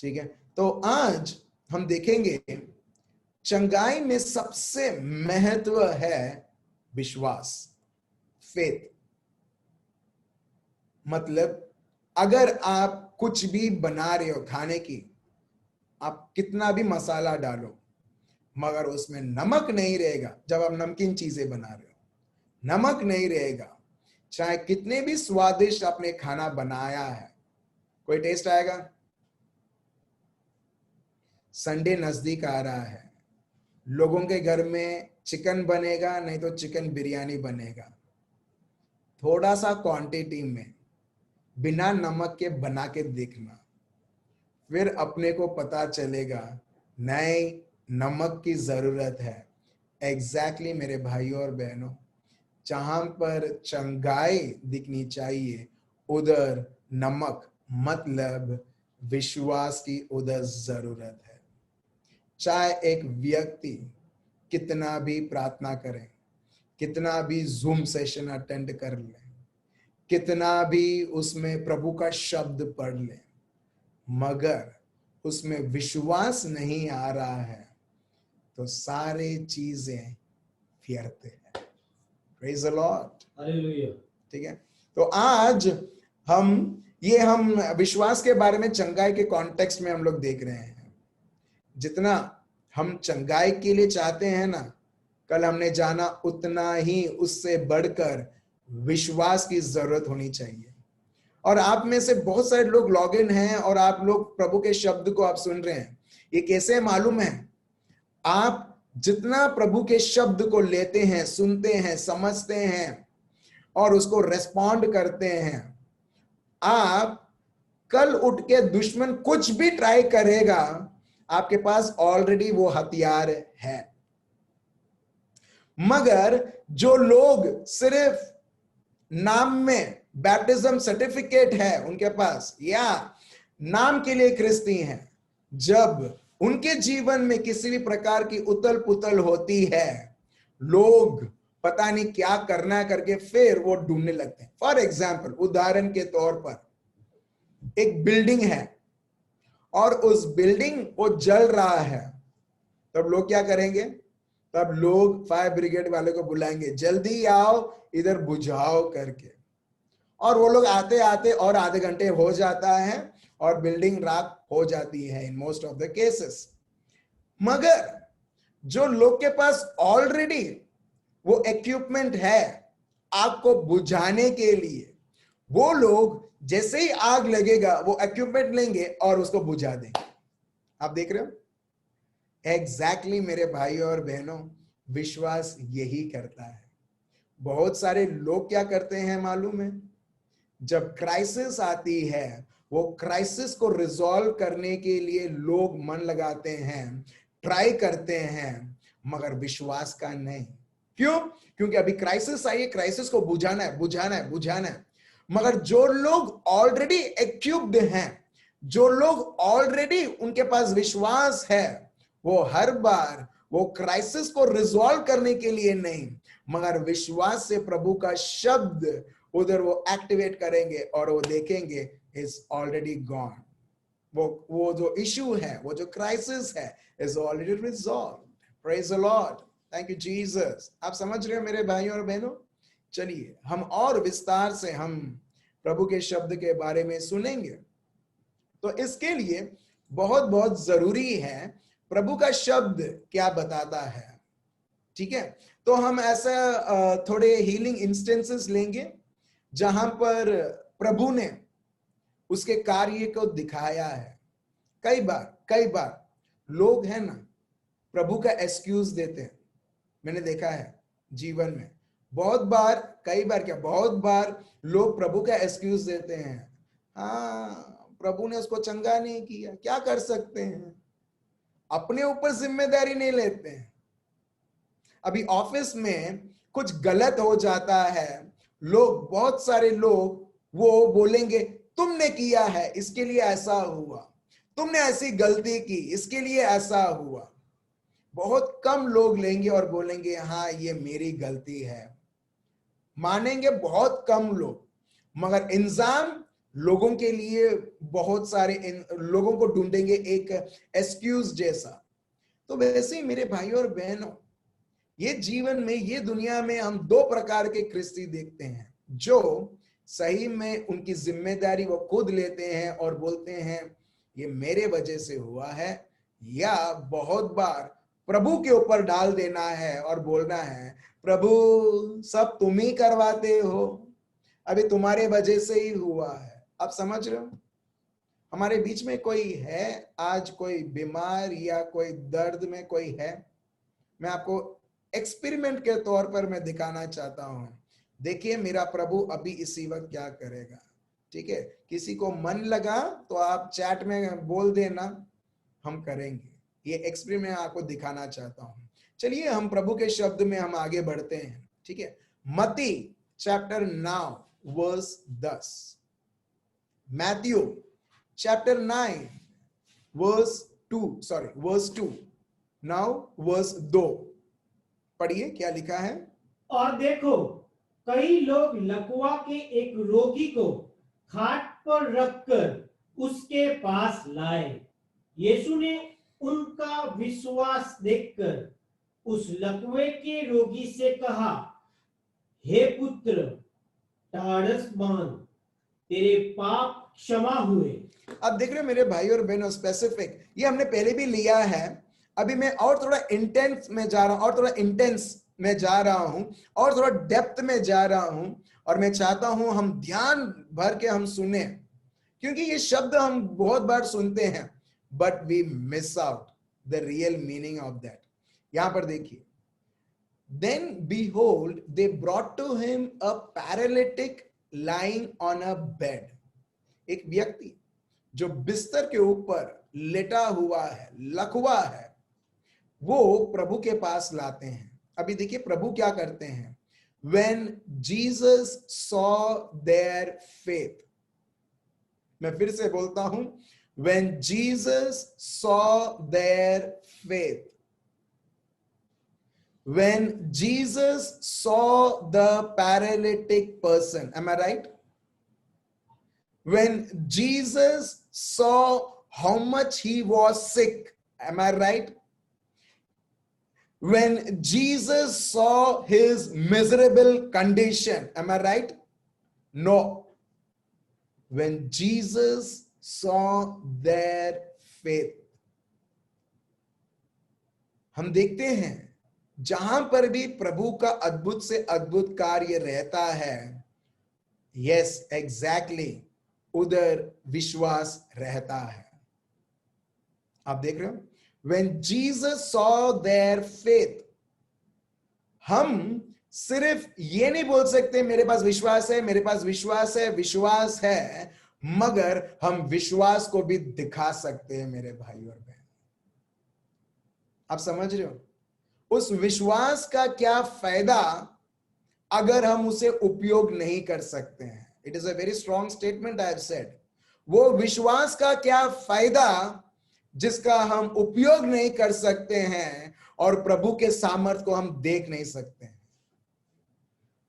ठीक है, तो आज हम देखेंगे चंगाई में सबसे महत्व है विश्वास, फेथ। मतलब अगर आप कुछ भी बना रहे हो खाने की, आप कितना भी मसाला डालो, मगर उसमें नमक नहीं रहेगा। जब आप नमकीन चीजें बना रहे हो, नमक नहीं रहेगा, चाहे कितने भी स्वादिष्ट आपने खाना बनाया है, कोई टेस्ट आएगा? संडे नजदीक आ रहा है, लोगों के घर में चिकन बनेगा, नहीं तो चिकन बिरयानी बनेगा। थोड़ा सा क्वांटिटी में बिना नमक के बना के देखना, फिर अपने को पता चलेगा नहीं, नमक की जरूरत है। एग्जैक्टली मेरे भाइयों और बहनों, जहां पर चंगाई दिखनी चाहिए उधर नमक मतलब विश्वास की उधर जरूरत है। चाहे एक व्यक्ति कितना भी प्रार्थना करे, कितना भी जूम सेशन अटेंड कर ले, कितना भी उसमें प्रभु का शब्द पढ़ ले, मगर उसमें विश्वास नहीं आ रहा है तो सारे चीजें व्यर्थ है। Praise the lord, hallelujah. ठीक है, तो आज हम विश्वास के बारे में चंगाई के कॉन्टेक्स्ट में हम लोग देख रहे हैं। जितना हम चंगाई के लिए चाहते हैं ना, कल हमने जाना, उतना ही उससे बढ़कर विश्वास की जरूरत होनी चाहिए। और आप में से बहुत सारे लोग लॉग इन हैं और आप लोग प्रभु के शब्द को आप सुन रहे हैं। ये कैसे मालूम है? आप जितना प्रभु के शब्द को लेते हैं, सुनते हैं, समझते हैं और उसको रेस्पॉन्ड करते हैं, आप कल उठ के दुश्मन कुछ भी ट्राई करेगा, आपके पास ऑलरेडी वो हथियार है। मगर जो लोग सिर्फ नाम में बैप्टिज्म सर्टिफिकेट है उनके पास, या नाम के लिए क्रिस्ती हैं, जब उनके जीवन में किसी भी प्रकार की उतल पुतल होती है, लोग पता नहीं क्या करना करके फिर वो ढूंढने लगते हैं। फॉर एग्जाम्पल, उदाहरण के तौर पर, एक बिल्डिंग है और उस बिल्डिंग वो जल रहा है, तब लोग क्या करेंगे? तब लोग फायर ब्रिगेड वाले को बुलाएंगे, जल्दी आओ इधर बुझाओ करके। और वो लोग आते आते और आधे घंटे हो जाता है और बिल्डिंग राख हो जाती है in most of the cases. मगर जो लोग के पास ऑलरेडी वो इक्विपमेंट है आग को बुझाने के लिए, वो लोग जैसे ही आग लगेगा वो इक्विपमेंट लेंगे और उसको बुझा देंगे। आप देख रहे हो? एग्जैक्टली मेरे भाइयों और बहनों, विश्वास यही करता है। बहुत सारे लोग क्या करते हैं मालूम है? जब क्राइसिस आती है, वो क्राइसिस को रिजॉल्व करने के लिए लोग मन लगाते हैं, ट्राई करते हैं, मगर विश्वास का नहीं। क्यों? क्योंकि अभी क्राइसिस आई है, क्राइसिस को बुझाना है, बुझाना है, बुझाना है। मगर जो लोग ऑलरेडी इक्विप्ड हैं, जो लोग ऑलरेडी उनके पास विश्वास है, वो हर बार वो क्राइसिस को रिजॉल्व करने के लिए नहीं, मगर विश्वास से प्रभु का शब्द उधर वो एक्टिवेट करेंगे और वो देखेंगे इज ऑलरेडी गॉन। वो जो इशू है, वो जो क्राइसिस है, is already resolve. Praise the Lord, thank you Jesus. आप समझ रहे हो मेरे भाइयों और बहनों? चलिए हम और विस्तार से हम प्रभु के शब्द के बारे में सुनेंगे। तो इसके लिए बहुत बहुत जरूरी है प्रभु का शब्द क्या बताता है। ठीक है, तो हम ऐसा थोड़े हीलिंग इंस्टेंसेस लेंगे जहां पर प्रभु ने उसके कार्य को दिखाया है। कई बार लोग हैं ना, प्रभु का एक्सक्यूज देते हैं। मैंने देखा है जीवन में बहुत बार लोग प्रभु का एक्सक्यूज देते हैं। हाँ, प्रभु ने उसको चंगा नहीं किया, क्या कर सकते हैं, अपने ऊपर जिम्मेदारी नहीं लेते हैं। अभी ऑफिस में कुछ गलत हो जाता है, बहुत सारे लोग वो बोलेंगे तुमने किया है इसके लिए ऐसा हुआ, तुमने ऐसी गलती की इसके लिए ऐसा हुआ। बहुत कम लोग लेंगे और बोलेंगे हाँ ये मेरी गलती है, मानेंगे बहुत कम लोग। मगर इंजाम लोगों के लिए बहुत सारे लोगों को ढूंढेंगे एक एक्सक्यूज जैसा। तो वैसे ही मेरे भाइयों और बहनों, ये जीवन में, ये दुनिया में हम दो प्रकार के ख्रिस्ती देखते हैं, जो सही में उनकी जिम्मेदारी वो खुद लेते हैं और बोलते हैं ये मेरे वजह से हुआ है, या बहुत बार प्रभु के ऊपर डाल देना है और बोलना है प्रभु सब तुम ही करवाते हो, अभी तुम्हारे वजह से ही हुआ है। आप समझ रहे हो? हमारे बीच में कोई है आज, कोई बीमार या कोई दर्द में कोई है? मैं आपको एक्सपेरिमेंट के तौर पर मैं दिखाना चाहता हूं। देखिए मेरा प्रभु अभी इसी वक्त क्या करेगा। ठीक है, किसी को मन लगा तो आप चैट में बोल देना, हम करेंगे। ये एक्सपेरिमेंट आपको दिखाना चाहता हूं। चलिए हम प्रभु के शब्द में हम आगे बढ़ते हैं। ठीक है, Matti chapter 9 verse 10, Matthew chapter 9 verse 2, now verse 2 पढ़िए क्या लिखा है। और देखो, कई लोग लकवा के एक रोगी को खाट पर रखकर उसके पास लाए। यीशु ने उनका विश्वास देखकर उस लकवे के रोगी से कहा, हे पुत्र, ढाढ़स बांध, तेरे पाप क्षमा हुए। अब देख रहे हो मेरे भाई और बहनों, स्पेसिफिक ये हमने पहले भी लिया है। अभी मैं और थोड़ा इंटेंस में जा रहा हूं, और थोड़ा इंटेंस में जा रहा हूं, और थोड़ा डेप्थ में जा रहा हूं, और मैं चाहता हूं हम ध्यान भर के हम सुने, क्योंकि ये शब्द हम बहुत बार सुनते हैं but we miss out the real meaning of that. यहां पर देखिए, then behold they brought to him a paralytic lying on a bed। एक व्यक्ति जो बिस्तर के ऊपर लेटा हुआ है, लकवा है, वो प्रभु के पास लाते हैं। अभी देखिए प्रभु क्या करते हैं। When Jesus saw their faith, मैं फिर से बोलता हूं, when Jesus saw their faith, when Jesus saw the paralytic person, am I right? When Jesus saw how much he was sick, am I right? When Jesus saw his miserable condition, am I right? No. When Jesus saw their faith, हम देखते हैं जहां पर भी प्रभु का अद्भुत से अद्भुत कार्य रहता है, यस एग्जैक्टली उधर विश्वास रहता है। आप देख रहे हो, when Jesus saw their faith, हम सिर्फ ये नहीं बोल सकते मेरे पास विश्वास है, मेरे पास विश्वास है, विश्वास है, मगर हम विश्वास को भी दिखा सकते हैं मेरे भाई और बहन। आप समझ रहे हो? उस विश्वास का क्या फायदा अगर हम उसे उपयोग नहीं कर सकते हैं। It is a very strong statement I have said. वो विश्वास का क्या फायदा जिसका हम उपयोग नहीं कर सकते हैं और प्रभु के सामर्थ को हम देख नहीं सकते हैं।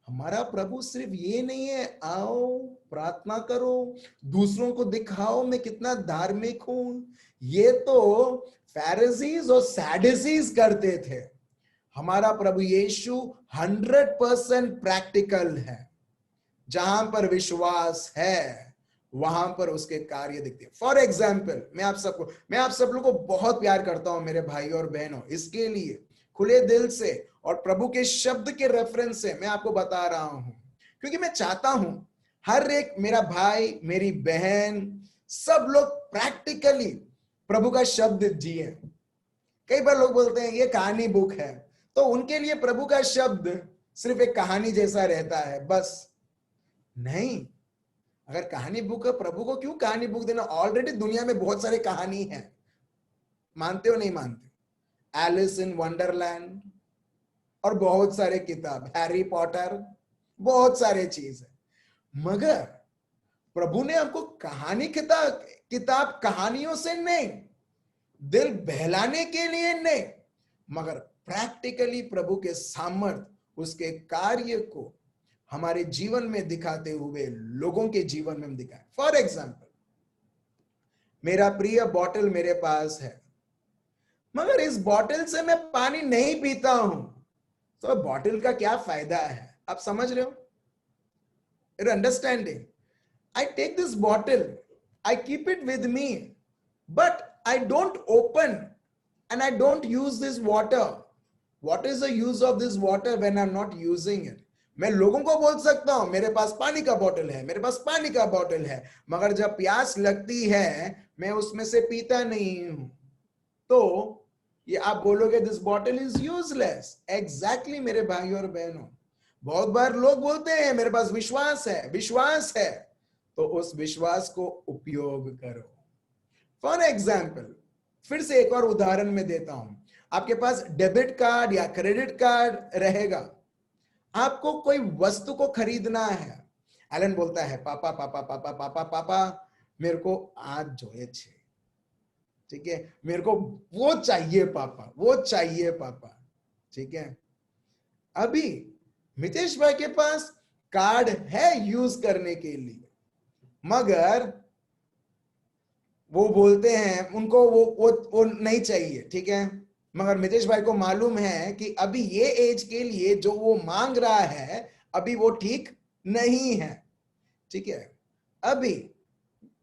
हमारा प्रभु सिर्फ ये नहीं है आओ प्रार्थना करो, दूसरों को दिखाओ मैं कितना धार्मिक हूं, ये तो फैरिसीज और सैडुसीज करते थे। हमारा प्रभु यीशु 100% प्रैक्टिकल है। जहां पर विश्वास है वहां पर उसके कार्य दिखते हैं। फॉर एग्जाम्पल, मैं आप सब लोगों को बहुत प्यार करता हूं मेरे भाई और बहनों, इसके लिए खुले दिल से और प्रभु के शब्द के रेफरेंस से मैं आपको बता रहा हूं, क्योंकि मैं चाहता हूं हर एक मेरा भाई मेरी बहन सब लोग प्रैक्टिकली प्रभु का शब्द जिए। कई बार लोग बोलते हैं ये कहानी बुक है, तो उनके लिए प्रभु का शब्द सिर्फ एक कहानी जैसा रहता है, बस नहीं। अगर कहानी बुक है, प्रभु को क्यों कहानी बुक देना? ऑलरेडी दुनिया में बहुत सारे कहानी हैं, मानते हो नहीं मानते? एलिस इन वंडरलैंड और बहुत सारे किताब, हैरी पॉटर, बहुत सारे चीज है। मगर प्रभु ने हमको कहानी किताब कहानियों से नहीं, दिल बहलाने के लिए नहीं, मगर प्रैक्टिकली प्रभु के सामर्थ उसके कार्य को हमारे जीवन में दिखाते हुए लोगों के जीवन में हम दिखाएं। फॉर एग्जाम्पल, मेरा प्रिय बॉटल मेरे पास है, मगर इस बॉटल से मैं पानी नहीं पीता हूं, तो बॉटल का क्या फायदा है? आप समझ रहे हो? You're understanding? I take this bottle, I keep it with me, but I don't open and I don't use this water. What is the use of this water when I'm not using it? मैं लोगों को बोल सकता हूं मेरे पास पानी का बोतल है, मेरे पास पानी का बोतल है, मगर जब प्यास लगती है मैं उसमें से पीता नहीं हूं, तो ये आप बोलोगे this bottle is useless. Exactly मेरे भाइयों और बहनों, बहुत बार लोग बोलते हैं मेरे पास विश्वास है, विश्वास है, तो उस विश्वास को उपयोग करो। फॉर एग्जाम्पल, फिर से एक और उदाहरण में देता हूं। आपके पास डेबिट कार्ड या क्रेडिट कार्ड रहेगा, आपको कोई वस्तु को खरीदना है। एलन बोलता है पापा पापा पापा पापा पापा मेरे को आज जोए छे, ठीक है, मेरे को वो चाहिए पापा, वो चाहिए पापा, ठीक है। अभी मितेश भाई के पास कार्ड है यूज करने के लिए, मगर वो बोलते हैं उनको वो नहीं चाहिए, ठीक है, मगर मितेश भाई को मालूम है कि अभी ये एज के लिए जो वो मांग रहा है अभी वो ठीक नहीं है, ठीक है। अभी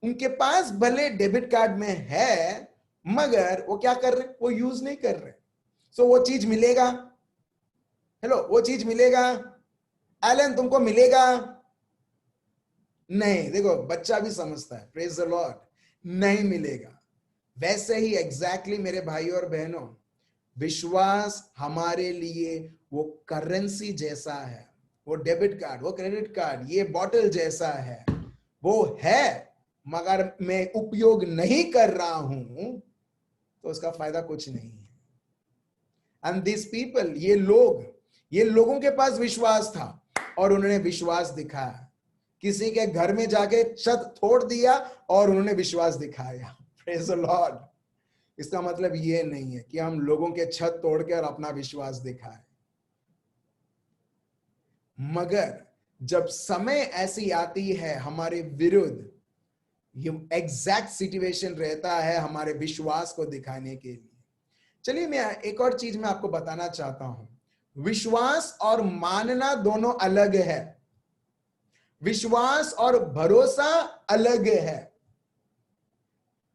उनके पास भले डेबिट कार्ड में है, मगर वो क्या कर रहे, वो यूज नहीं कर रहे। सो वो चीज मिलेगा, हेलो, वो चीज मिलेगा एलन, तुमको मिलेगा नहीं। देखो बच्चा भी समझता है, प्रेज द लॉर्ड, नहीं मिलेगा। वैसे ही एग्जैक्टली मेरे भाई और बहनों, विश्वास हमारे लिए वो करेंसी जैसा है, वो डेबिट कार्ड, वो क्रेडिट कार्ड, ये बॉटल जैसा है। वो है मगर मैं उपयोग नहीं कर रहा हूं तो उसका फायदा कुछ नहीं है। एंड दिस पीपल, ये लोगों के पास विश्वास था और उन्होंने विश्वास दिखाया। किसी के घर में जाके छत तोड़ दिया और उन्होंने विश्वास दिखाया। Praise the Lord. इसका मतलब ये नहीं है कि हम लोगों के छत तोड़ कर अपना विश्वास दिखाएं, मगर जब समय ऐसी आती है हमारे विरुद्ध, ये एग्जैक्ट सिचुएशन रहता है हमारे विश्वास को दिखाने के लिए। चलिए मैं एक और चीज मैं आपको बताना चाहता हूं। विश्वास और मानना दोनों अलग है, विश्वास और भरोसा अलग है।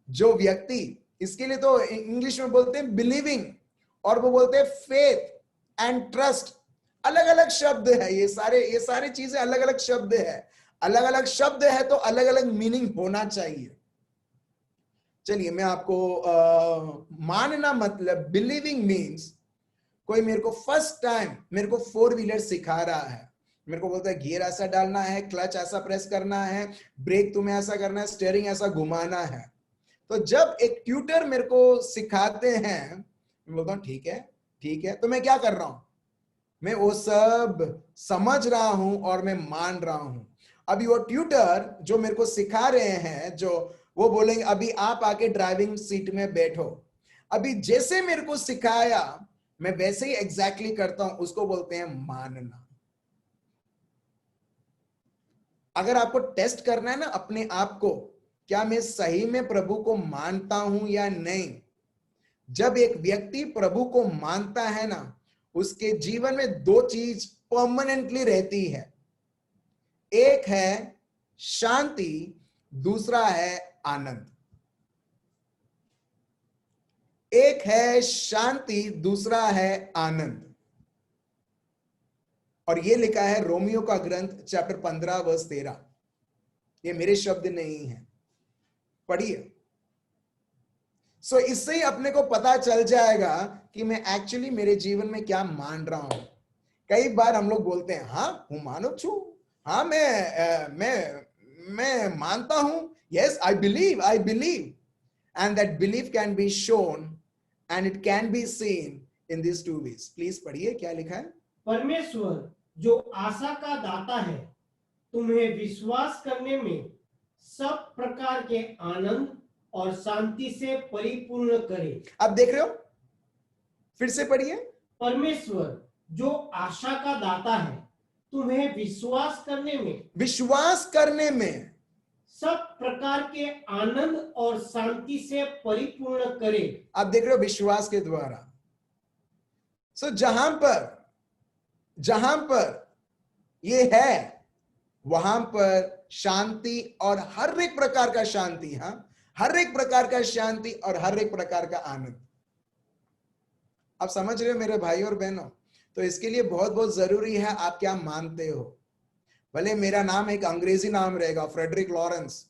जो व्यक्ति, इसके लिए तो इंग्लिश में बोलते हैं बिलीविंग, और वो बोलते हैं फेथ एंड ट्रस्ट। अलग अलग शब्द है, ये सारे चीजें अलग अलग शब्द है। अलग अलग शब्द है तो अलग अलग मीनिंग होना चाहिए। चलिए मैं आपको मानना मतलब बिलीविंग मीन्स, कोई मेरे को फर्स्ट टाइम मेरे को 4 व्हीलर सिखा रहा है, मेरे को बोलता है गियर ऐसा डालना है, क्लच ऐसा प्रेस करना है, ब्रेक तुम्हें ऐसा करना है, स्टीयरिंग ऐसा घुमाना है। तो जब एक ट्यूटर मेरे को सिखाते हैं, मैं बोलता हूं ठीक है, तो मैं क्या कर रहा हूं, मैं वो सब समझ रहा हूं और मैं मान रहा हूं। अभी वो ट्यूटर जो मेरे को सिखा रहे हैं, जो वो बोलेंगे अभी आप आके ड्राइविंग सीट में बैठो, अभी जैसे मेरे को सिखाया मैं वैसे ही एग्जैक्टली करता हूं, उसको बोलते हैं मानना। अगर आपको टेस्ट करना है ना अपने आप को, क्या मैं सही में प्रभु को मानता हूं या नहीं, जब एक व्यक्ति प्रभु को मानता है ना, उसके जीवन में 2 चीज परमानेंटली रहती है। एक है शांति, दूसरा है आनंद। एक है शांति, दूसरा है आनंद। और ये लिखा है रोमियो का ग्रंथ चैप्टर 15 वर्स 13। ये मेरे शब्द नहीं है, पढ़िए। सो इससे ही अपने को पता चल जाएगा कि मैं एक्चुअली मेरे जीवन में क्या मान रहा हूं। कई बार हम लोग बोलते हैं हाँ हूं मानो छू, हाँ मैं मानता हूं, yes I believe, and that believe can be shown and it can be seen in this 2 ways। Please पढ़िए क्या लिखा है। परमेश्वर जो आशा का दाता है, तुम्हें विश्वास करने में सब प्रकार के आनंद और शांति से परिपूर्ण करे। अब देख रहे हो, फिर से पढ़िए। परमेश्वर जो आशा का दाता है, तुम्हें विश्वास करने में सब प्रकार के आनंद और शांति से परिपूर्ण करे। आप देख रहे हो, विश्वास के द्वारा। सो जहां पर ये है, वहां पर शांति और हर एक प्रकार का शांति, हर एक प्रकार का शांति और हर एक प्रकार का आनंद। आप समझ रहे हो मेरे भाई और बहनों? तो इसके लिए बहुत बहुत जरूरी है आप क्या मानते हो। भले मेरा नाम एक अंग्रेजी नाम रहेगा, फ्रेडरिक लॉरेंस,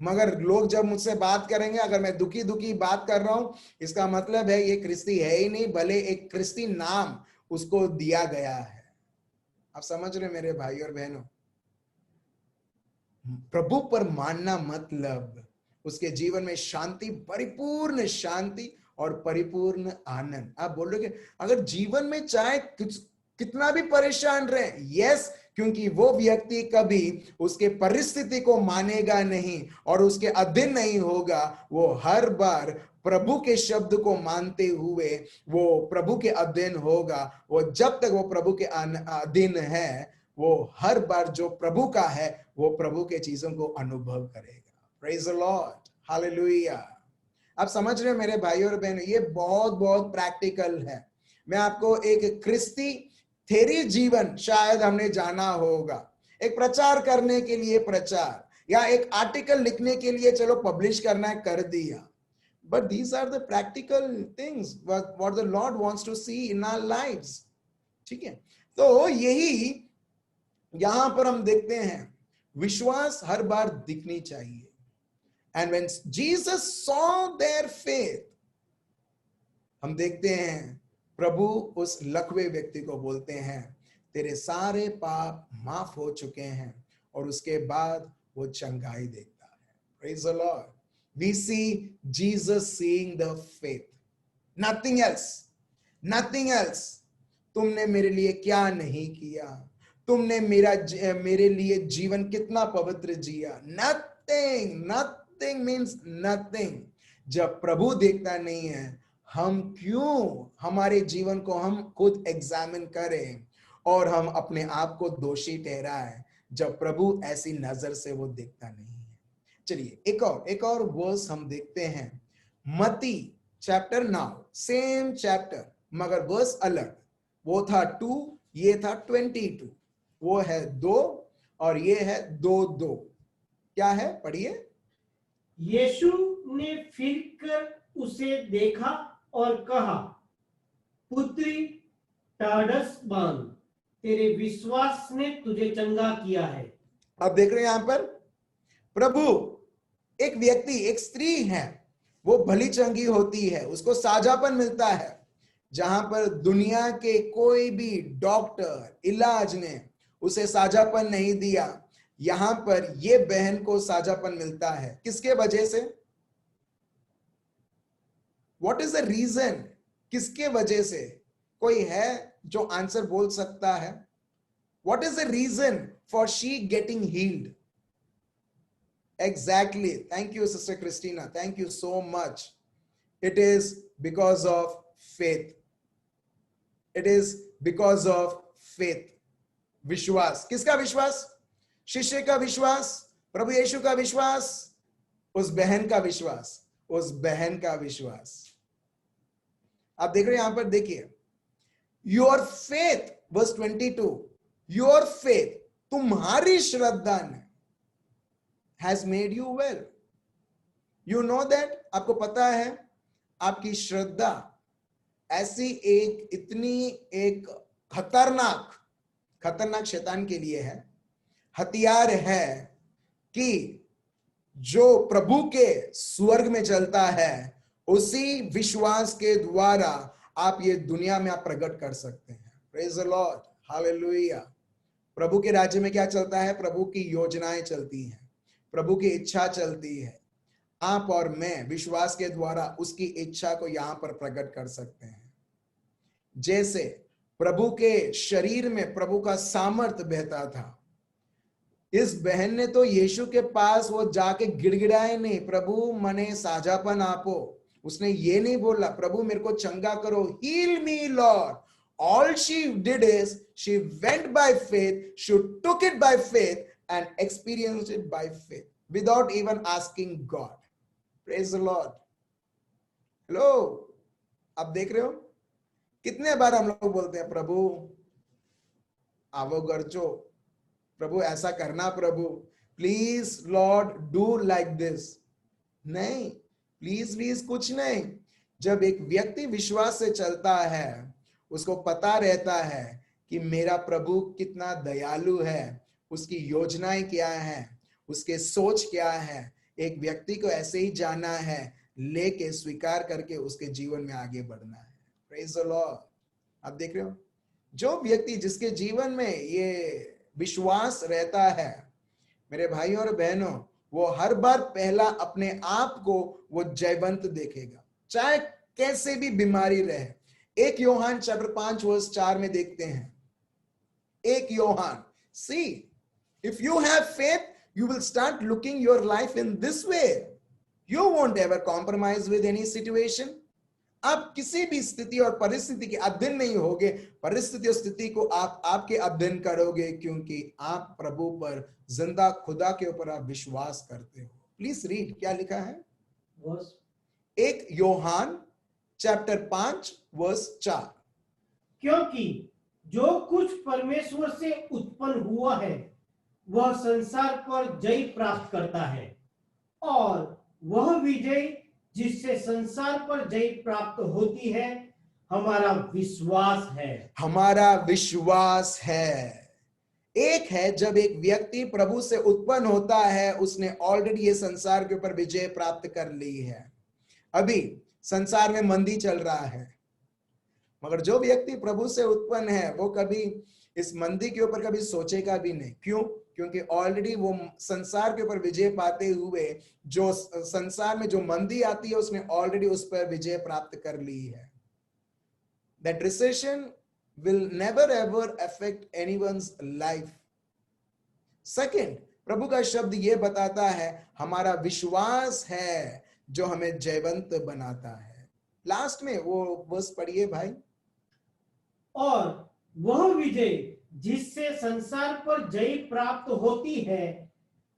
मगर लोग जब मुझसे बात करेंगे, अगर मैं दुखी दुखी बात कर रहा हूं, इसका मतलब है ये क्रिस्ती है ही नहीं, भले एक क्रिस्ती नाम उसको दिया गया है। आप समझ रहे मेरे भाई और बहनों? प्रभु पर मानना मतलब उसके जीवन में शांति, परिपूर्ण शांति और परिपूर्ण आनंद। आप बोल रहे कि अगर जीवन में चाहे कितना भी परेशान रहे, यस, क्योंकि वो व्यक्ति कभी उसके परिस्थिति को मानेगा नहीं और उसके अधीन नहीं होगा। वो हर बार प्रभु के शब्द को मानते हुए वो प्रभु के अधीन होगा। वो जब तक वो प्रभु के अधीन है, वो हर बार जो प्रभु का है वो प्रभु के चीजों को अनुभव करेगा। Praise the lord, hallelujah. आप समझ रहे हो मेरे भाई और बहनों? ये बहुत बहुत प्रैक्टिकल है। मैं आपको एक क्रिस्ती थेरी जीवन शायद हमने जाना होगा, एक प्रचार करने के लिए प्रचार, या एक आर्टिकल लिखने के लिए चलो पब्लिश करना है, कर दिया। But these are the practical things what the Lord wants to see in our lives. ठीक है, तो यही यहां पर हम देखते हैं, विश्वास हर बार दिखनी चाहिए। And when Jesus saw their faith, हम देखते हैं प्रभु उस लकवे व्यक्ति को बोलते हैं, तेरे सारे पाप माफ हो चुके हैं, और उसके बाद वो चंगाई देता है। Praise the Lord. We see Jesus seeing the faith, nothing else, nothing else. तुमने मेरे लिए क्या नहीं किया, तुमने मेरे लिए जीवन कितना पवित्र जिया। Nothing, nothing means nothing. जब प्रभु देखता नहीं है, हम क्यों हमारे जीवन को हम खुद एग्जामिन करें और हम अपने आप को दोषी ठहराएं, जब प्रभु ऐसी नजर से वो देखता नहीं है। चलिए एक और वर्स हम देखते हैं, मत्ती चैप्टर 9, सेम चैप्टर मगर वर्स अलग। वो था 2, ये था 22। वो है 2 और ये है 2:2। क्या है, पढ़िए। यीशु ने फिर कर उसे देखा और कहा, पुत्री, टाढ़स बांध, तेरे विश्वास ने तुझे चंगा किया है। अब देख रहे हैं यहां पर प्रभु, एक व्यक्ति, एक स्त्री है, वो भली चंगी होती है, उसको साझापन मिलता है, जहां पर दुनिया के कोई भी डॉक्टर, इलाज ने उसे साझापन नहीं दिया। यहां पर ये बहन को साझापन मिलता है। किसके वजह से? What is the reason? किसके वजह से? कोई है जो आंसर बोल सकता है? What is the reason for she getting healed? Exactly. Thank you, Sister Christina. Thank you so much. It is because of faith. It is because of faith. विश्वास। किसका विश्वास? शिष्य का विश्वास, प्रभु यीशु का विश्वास, उस बहन का विश्वास, उस बहन का विश्वास। आप देख रहे हैं यहां पर, देखिए, your faith, verse 22, your faith, तुम्हारी श्रद्धा ने has made you well. You know that? आपको पता है, आपकी श्रद्धा ऐसी एक खतरनाक शैतान के लिए है, हथियार है, कि जो प्रभु के स्वर्ग में चलता है, उसी विश्वास के द्वारा आप ये दुनिया में आप प्रकट कर सकते हैं। Praise the lord, hallelujah. प्रभु के राज्य में क्या चलता है? प्रभु की योजनाएं चलती हैं, प्रभु की इच्छा चलती है। आप और मैं विश्वास के द्वारा उसकी इच्छा को यहां पर प्रकट कर सकते हैं। जैसे प्रभु के शरीर में प्रभु का सामर्थ्य बहता था, इस बहन ने तो यीशु के पास वो जाके गिड़गिड़ाए नहीं, प्रभु मने साझापन आपो। उसने ये नहीं बोला, प्रभु मेरे को चंगा करो, heal me Lord, All she did is she went by faith, she took it by faith and experienced it by faith without even asking God. Praise the Lord. Hello, आप देख रहे हो कितने बार हम लोग बोलते हैं प्रभु आवो गर्चो, प्रभु ऐसा करना, प्रभु please lord do like this. नहीं, प्लीज प्लीज कुछ नहीं। जब एक व्यक्ति विश्वास से चलता है, उसको पता रहता है कि मेरा प्रभु कितना दयालु है, उसकी योजनाएं क्या हैं, उसके सोच क्या है, एक व्यक्ति को ऐसे ही जाना है, लेके स्वीकार करके उसके जीवन में आगे बढ़ना है। Praise the Lord. आप देख रहे हो, जो व्यक्ति जिसके जीवन में ये विश्वास रहता है, मेरे भाइयों और बहनों, वो हर बार पहला अपने आप को वो जयवंत देखेगा, चाहे कैसे भी बीमारी रहे। 1 यूहन्ना चैप्टर 5 वर्स 4 में देखते हैं। 1 यूहन्ना, see if you have faith you will start looking your life in this way. You won't ever compromise with any situation. आप किसी भी स्थिति और परिस्थिति के अधीन नहीं होगे, परिस्थिति और स्थिति को आप आपके अधीन करोगे, क्योंकि आप प्रभु पर, जिंदा खुदा के ऊपर आप विश्वास करते हो। प्लीज रीड, क्या लिखा है? 1 यूहन्ना चैप्टर 5 वर्स 4। क्योंकि जो कुछ परमेश्वर से उत्पन्न हुआ है वह संसार पर जय प्राप्त करता है, और वह विजय जिससे संसार पर जय प्राप्त होती है हमारा विश्वास है। हमारा विश्वास है। एक है जब एक व्यक्ति प्रभु से उत्पन्न होता है, उसने ऑलरेडी ये संसार के ऊपर विजय प्राप्त कर ली है। अभी संसार में मंदी चल रहा है, मगर जो व्यक्ति प्रभु से उत्पन्न है वो कभी इस मंदी के ऊपर कभी सोचेगा भी नहीं। क्यों? क्योंकि ऑलरेडी वो संसार के ऊपर विजय पाते हुए, जो संसार में जो मंदी आती है उसने ऑलरेडी उस पर विजय प्राप्त कर ली है। That recession will never ever affect anyone's life. Second, प्रभु का शब्द ये बताता है हमारा विश्वास है जो हमें जयवंत बनाता है। लास्ट में वो वर्स पढ़िए भाई। और वह विजय जिससे संसार पर जय प्राप्त होती है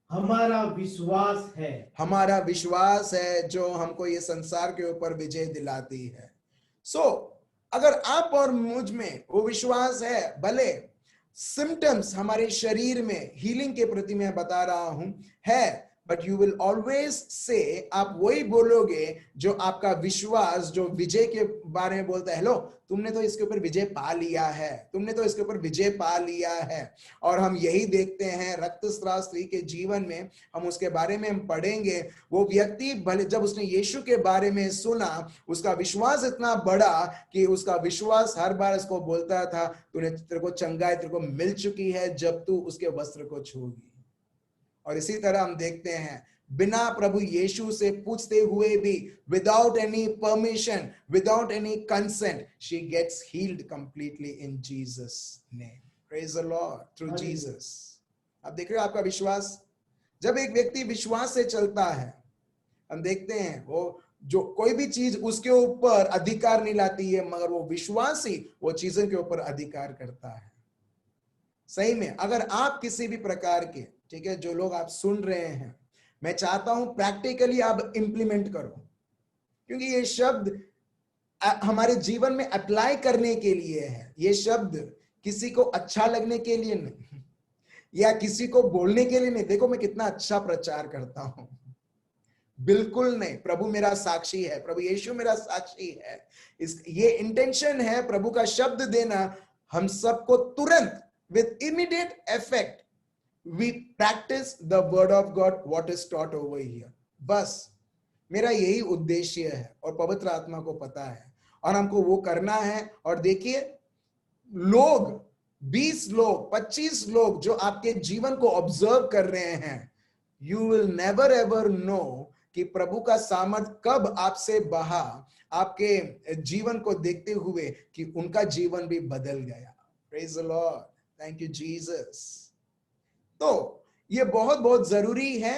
हमारा विश्वास है। हमारा विश्वास है जो हमको ये संसार के ऊपर विजय दिलाती है। सो अगर आप और मुझ में वो विश्वास है, भले सिम्टम्स हमारे शरीर में हीलिंग के प्रति मैं बता रहा हूं है, but you will always say, आप वही बोलोगे जो आपका विश्वास जो विजय के बारे में बोलता है। हेलो, तुमने तो इसके ऊपर विजय पा लिया है, तुमने तो इसके ऊपर विजय पा लिया है। और हम यही देखते हैं रक्तस्राव स्त्री के जीवन में, हम उसके बारे में हम पढ़ेंगे। वो व्यक्ति भले जब उसने यीशु के बारे में सुना, उसका विश्वास इतना बड़ा कि उसका विश्वास हर बार उसको बोलता था, तेरे को चंगाई तेरे को मिल चुकी है जब तू उसके वस्त्र को छूगी। और इसी तरह हम देखते हैं बिना प्रभु यीशु से पूछते हुए भी, without any permission, without any consent, she gets healed completely in Jesus name. Praise the Lord, through Jesus. आप देख रहे हो आपका विश्वास, जब एक व्यक्ति विश्वास से चलता है, हम देखते हैं वो जो कोई भी चीज उसके ऊपर अधिकार नहीं लाती है, मगर वो विश्वास ही वो चीजों के ऊपर अधिकार करता है। सही में अगर आप किसी भी प्रकार के, ठीक है, जो लोग आप सुन रहे हैं, मैं चाहता हूं प्रैक्टिकली आप इंप्लीमेंट करो, क्योंकि ये शब्द हमारे जीवन में अप्लाई करने के लिए है। ये शब्द किसी को अच्छा लगने के लिए नहीं, या किसी को बोलने के लिए नहीं, देखो मैं कितना अच्छा प्रचार करता हूं, बिल्कुल नहीं। प्रभु मेरा साक्षी है, प्रभु यीशु मेरा साक्षी है। ये इंटेंशन है प्रभु का शब्द देना हम सबको तुरंत, with immediate effect we practice the word of God what is taught over here। बस मेरा यही उद्देश्य है और पवित्र आत्मा को पता है और हमको वो करना है। और देखिए, लोग 20 लोग 25 लोग जो आपके जीवन को ऑब्जर्व कर रहे हैं, you will never ever know कि प्रभु का सामर्थ कब आपसे बहा आपके जीवन को देखते हुए कि उनका जीवन भी बदल गया। Praise the Lord, thank you Jesus. तो ये बहुत बहुत जरूरी है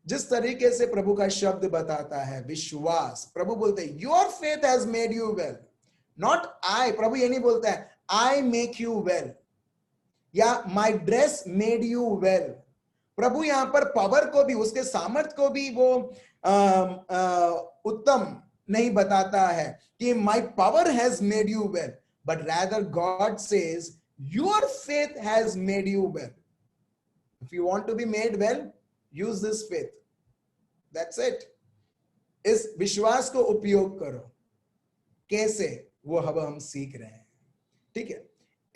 जिस तरीके से प्रभु का शब्द बताता है विश्वास। प्रभु बोलते हैं your faith has made you well, not I. प्रभु ये नहीं बोलता है I make you well, या my dress made you well. प्रभु यहां पर पावर को भी, उसके सामर्थ को भी वो उत्तम नहीं बताता है कि my power has made you well, but rather God says your faith has made you well. If you want to be made well, use this faith. That's it. इस विश्वास को उपयोग करो. कैसे, वो अब हम सीख रहे हैं. ठीक है,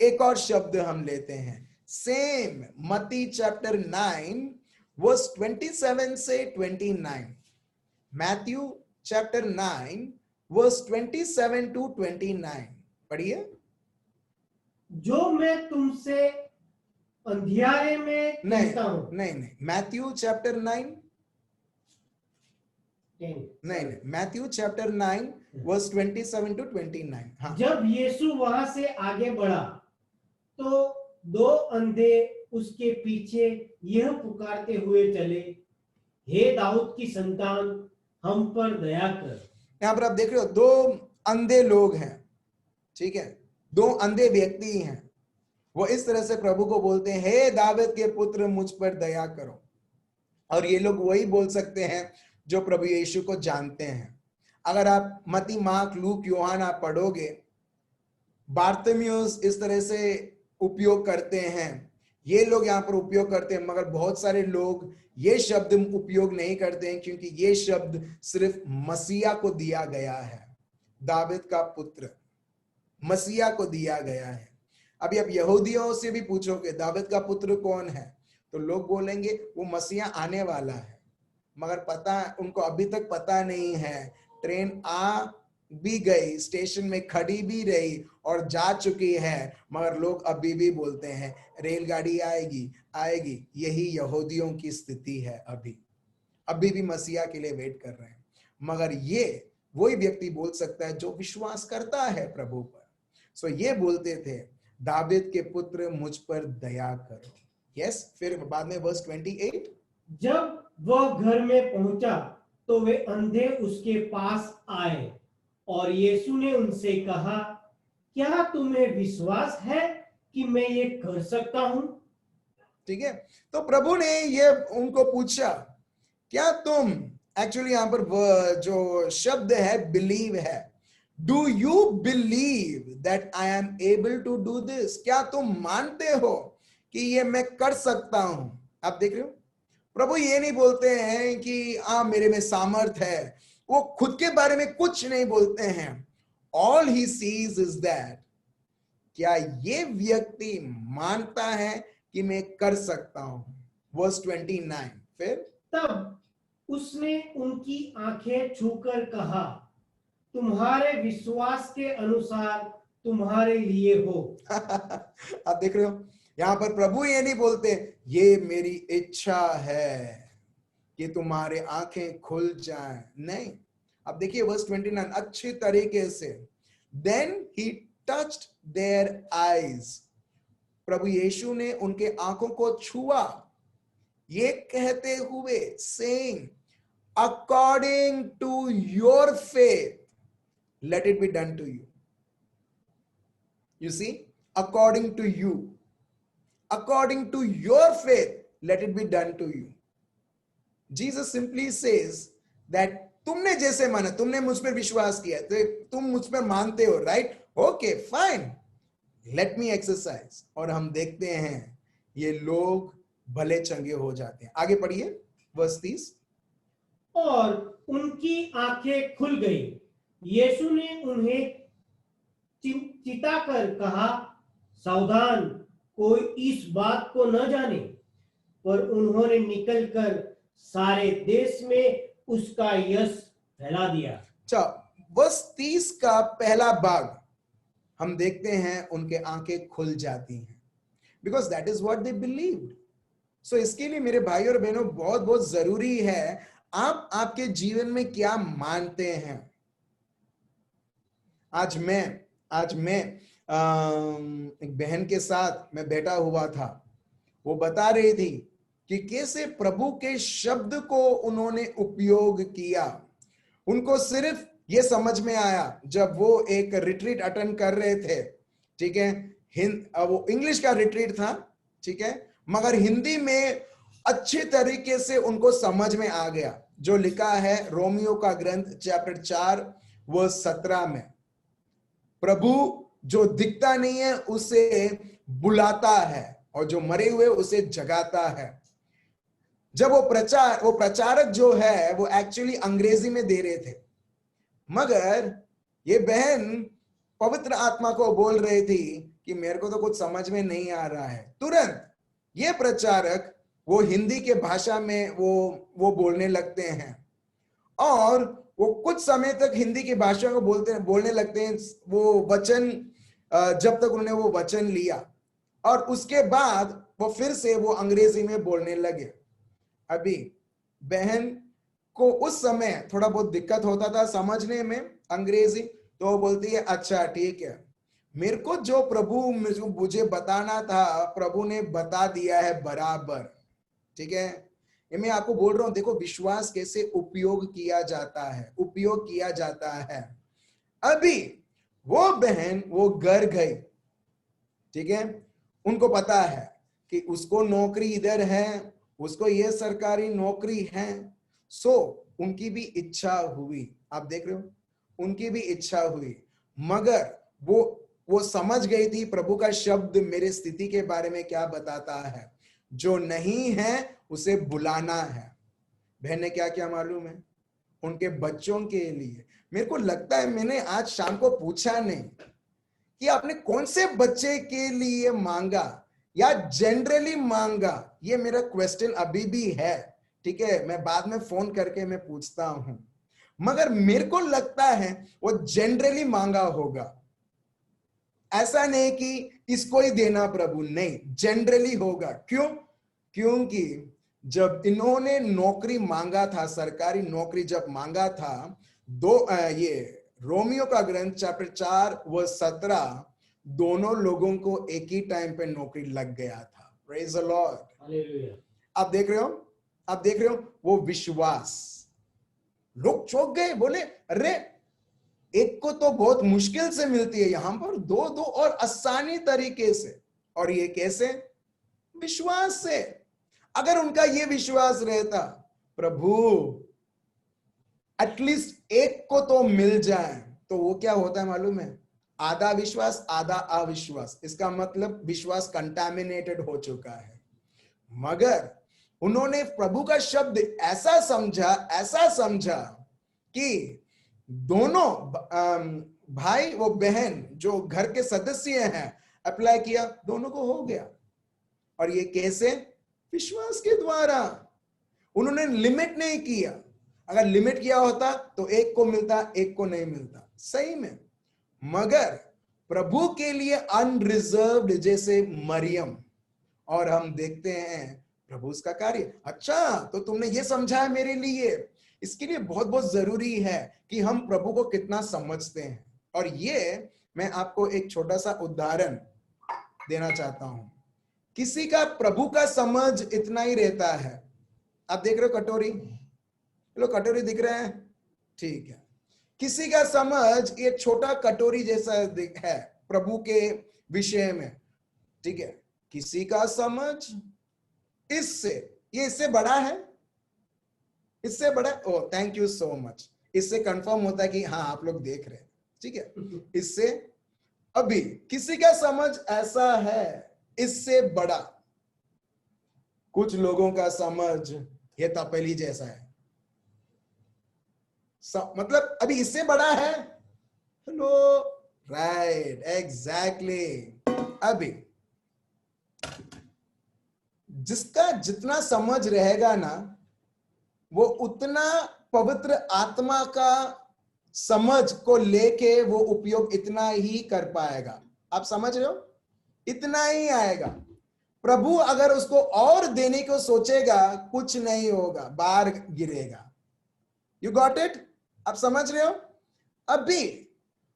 एक और शब्द हम लेते हैं. सेम मत्ती चैप्टर 9 वर्स 27 से 29. मैथ्यू चैप्टर 9 वर्स 27 टू 29 पढ़िए. जो मैं तुमसे अंधियारे में कहता हूं. नहीं, मैथ्यू चैप्टर 9 नहीं, मैथ्यू चैप्टर 9 वर्स 27 टू 29. हाँ. जब यीशु वहां से आगे बढ़ा तो 2 अंधे उसके पीछे यह पुकारते हुए चले, हे दाऊद की संतान, हम पर दया कर. यहां पर आप देख रहे हो 2 अंधे लोग हैं. ठीक है, 2 अंधे व्यक्ति हैं. वो इस तरह से प्रभु को बोलते हैं, हे दाऊद के पुत्र, मुझ पर दया करो. और ये लोग वही बोल सकते हैं जो प्रभु यीशु को जानते हैं. अगर आप मत्ती, मार्क, लूक, यूहन्ना आप पढ़ोगे, बार्थोमेउस इस तरह से उपयोग करते हैं, ये लोग यहाँ पर उपयोग करते हैं, मगर बहुत सारे लोग ये शब्द उपयोग नहीं करते हैं, क्योंकि ये शब्द सिर्फ मसीहा को दिया गया है. दाऊद का पुत्र मसीहा को दिया गया है. अभी आप यहूदियों से भी पूछोगे दाऊद का पुत्र कौन है, तो लोग बोलेंगे वो मसीहा आने वाला है. मगर पता, उनको अभी तक पता नहीं है. ट्रेन आ भी गई, स्टेशन में खड़ी भी रही और जा चुकी है, मगर लोग अभी भी बोलते हैं रेलगाड़ी आएगी आएगी. यही यहूदियों की स्थिति है. अभी भी मसीहा के लिए वेट कर रहे हैं. मगर ये वही व्यक्ति बोल सकता है जो विश्वास करता है प्रभु पर. सो ये बोलते थे, दाऊद के पुत्र, मुझ पर दया करो. यस. फिर बाद में वर्स 28. जब वह घर में पहुंचा तो वे अंधे उसके पास आए और यीशु ने उनसे कहा, क्या तुम्हें विश्वास है कि मैं ये कर सकता हूं? ठीक है, तो प्रभु ने ये उनको पूछा, क्या तुम, एक्चुअली यहां पर जो शब्द है बिलीव है. Do you believe that I am able to do this? क्या तुम मानते हो कि ये मैं कर सकता हूं? आप देख रहे हो, प्रभु ये नहीं बोलते हैं कि मेरे में सामर्थ है. वो खुद के बारे में कुछ नहीं बोलते हैं. All he sees is that, क्या ये व्यक्ति मानता है कि मैं कर सकता हूं. वर्स 29. फिर तब उसने उनकी आंखें छूकर कहा, तुम्हारे विश्वास के अनुसार तुम्हारे लिए हो. आप देख रहे हो, यहां पर प्रभु ये नहीं बोलते ये मेरी इच्छा है कि तुम्हारे आंखें खुल जाएं. नहीं. अब देखिए वर्स 29 अच्छी तरीके से. Then he touched their eyes. प्रभु यीशु ने उनके आंखों को छुआ, ये कहते हुए, saying, according to your faith let it be done to you. You see, according to you, according to your faith, let it be done to you. Jesus simply says that तुमने जैसे माना, तुमने मुझ पर विश्वास किया, तो तुम मुझ पर मानते हो, right? Okay fine, let me exercise. और हम देखते हैं ये लोग भले चंगे हो जाते हैं. आगे पढ़िए वर्स 30. और उनकी आंखें खुल गई. यीशु ने उन्हें चिताकर कहा, सावधान, कोई इस बात को न जाने. पर उन्होंने निकलकर सारे देश में उसका यश फैला दिया. अच्छा, वर्स 30 का पहला भाग हम देखते हैं उनके आंखें खुल जाती हैं, because that is what they believed. So इसके लिए मेरे भाई और बहनों बहुत बहुत जरूरी है आप आपके जीवन में क्या मानते हैं. आज मैं एक बहन के साथ मैं बैठा हुआ था. वो बता रही थी कि कैसे प्रभु के शब्द को उन्होंने उपयोग किया. उनको सिर्फ ये समझ में आया जब वो एक रिट्रीट अटेंड कर रहे थे. ठीक है, वो इंग्लिश का रिट्रीट था, ठीक है, मगर हिंदी में अच्छी तरीके से उनको समझ में आ गया जो लिखा है रोमियो का ग्रंथ चैप्टर 4 वर्स 17 में। प्रभु जो दिखता नहीं है उसे बुलाता है और जो मरे हुए उसे जगाता है। जब वो प्रचारक जो है वो एक्चुअली अंग्रेजी में दे रहे थे, मगर ये बहन पवित्र आत्मा को बोल रही थी कि मेरे को तो कुछ समझ में नहीं आ रहा है। तुरंत ये प्रचारक वो हिंदी के भाषा में वो बोलने लगते हैं और वो कुछ समय तक हिंदी की भाषा को बोलने लगते हैं, वो वचन जब तक उन्होंने वो वचन लिया, और उसके बाद वो फिर से वो अंग्रेजी में बोलने लगे। अभी बहन को उस समय थोड़ा बहुत दिक्कत होता था समझने में अंग्रेजी, तो वो बोलती है अच्छा ठीक है, मेरे को जो प्रभु मुझे बताना था प्रभु ने बता दिया है बराबर, ठीक है। ये मैं आपको बोल रहा हूं, देखो विश्वास कैसे उपयोग किया जाता है। अभी वो बहन वो घर गई, ठीक है, उनको पता है कि उसको नौकरी इधर है, उसको ये सरकारी नौकरी है, सो उनकी भी इच्छा हुई, आप देख रहे हो, उनकी भी इच्छा हुई, मगर वो समझ गई थी प्रभु का शब्द मेरे स्थिति के बारे में क्या बताता है, जो नहीं है उसे बुलाना है। बहन ने क्या किया मालूम है, उनके बच्चों के लिए, मेरे को लगता है मैंने आज शाम को पूछा नहीं कि आपने कौन से बच्चे के लिए मांगा या जनरली मांगा, ये मेरा क्वेश्चन अभी भी है, ठीक है, मैं बाद में फोन करके मैं पूछता हूं, मगर मेरे को लगता है वो जनरली मांगा होगा। ऐसा नहीं कि इसको ही देना प्रभु, नहीं, जनरली होगा। क्यों? क्योंकि जब इन्होंने नौकरी मांगा था, सरकारी नौकरी जब मांगा था, ये रोमियो का ग्रंथ चैप्टर 4 वर्स 17, दोनों लोगों को एक ही टाइम पे नौकरी लग गया था। Praise the lord, hallelujah. आप देख रहे हो वो विश्वास, लोग चौंक गए, बोले अरे एक को तो बहुत मुश्किल से मिलती है, यहां पर दो और आसानी तरीके से, और ये कैसे? विश्वास से। अगर उनका ये विश्वास रहता प्रभु एटलीस्ट एक को तो मिल जाए, तो वो क्या होता है मालूम है, आधा विश्वास आधा अविश्वास, इसका मतलब विश्वास कंटामिनेटेड हो चुका है। मगर उन्होंने प्रभु का शब्द ऐसा समझा कि दोनों भाई वो बहन जो घर के सदस्य हैं अप्लाई किया, दोनों को हो गया। और ये कैसे? विश्वास के द्वारा। उन्होंने लिमिट नहीं किया, अगर लिमिट किया होता तो एक को मिलता, एक को नहीं मिलता, सही में। मगर प्रभु के लिए अनरिजर्व्ड, जैसे मरियम, और हम देखते हैं प्रभु उसका कार्य। अच्छा, तो तुमने ये समझा है मेरे लिए, इसके लिए बहुत बहुत जरूरी है कि हम प्रभु को कितना समझते हैं। और ये मैं आपको एक छोटा सा उदाहरण देना चाहता हूं। किसी का प्रभु का समझ इतना ही रहता है, आप देख रहे हो कटोरी, लो कटोरी दिख रहे हैं, ठीक है, किसी का समझ ये छोटा कटोरी जैसा है प्रभु के विषय में, ठीक है। किसी का समझ इससे बड़ा है, इससे बड़ा, ओ थैंक यू सो मच, इससे कंफर्म होता है कि हाँ आप लोग देख रहे हैं, ठीक है। इससे अभी किसी का समझ ऐसा है, इससे बड़ा। कुछ लोगों का समझ ये तपेली जैसा है, मतलब अभी इससे बड़ा है, हेलो, राइट, एग्जैक्टली। अभी जिसका जितना समझ रहेगा ना, वो उतना पवित्र आत्मा का समझ को लेके वो उपयोग इतना ही कर पाएगा। आप समझ रहे हो? इतना ही आएगा। प्रभु अगर उसको और देने को सोचेगा, कुछ नहीं होगा, बाहर गिरेगा। You got it? आप समझ रहे हो? अभी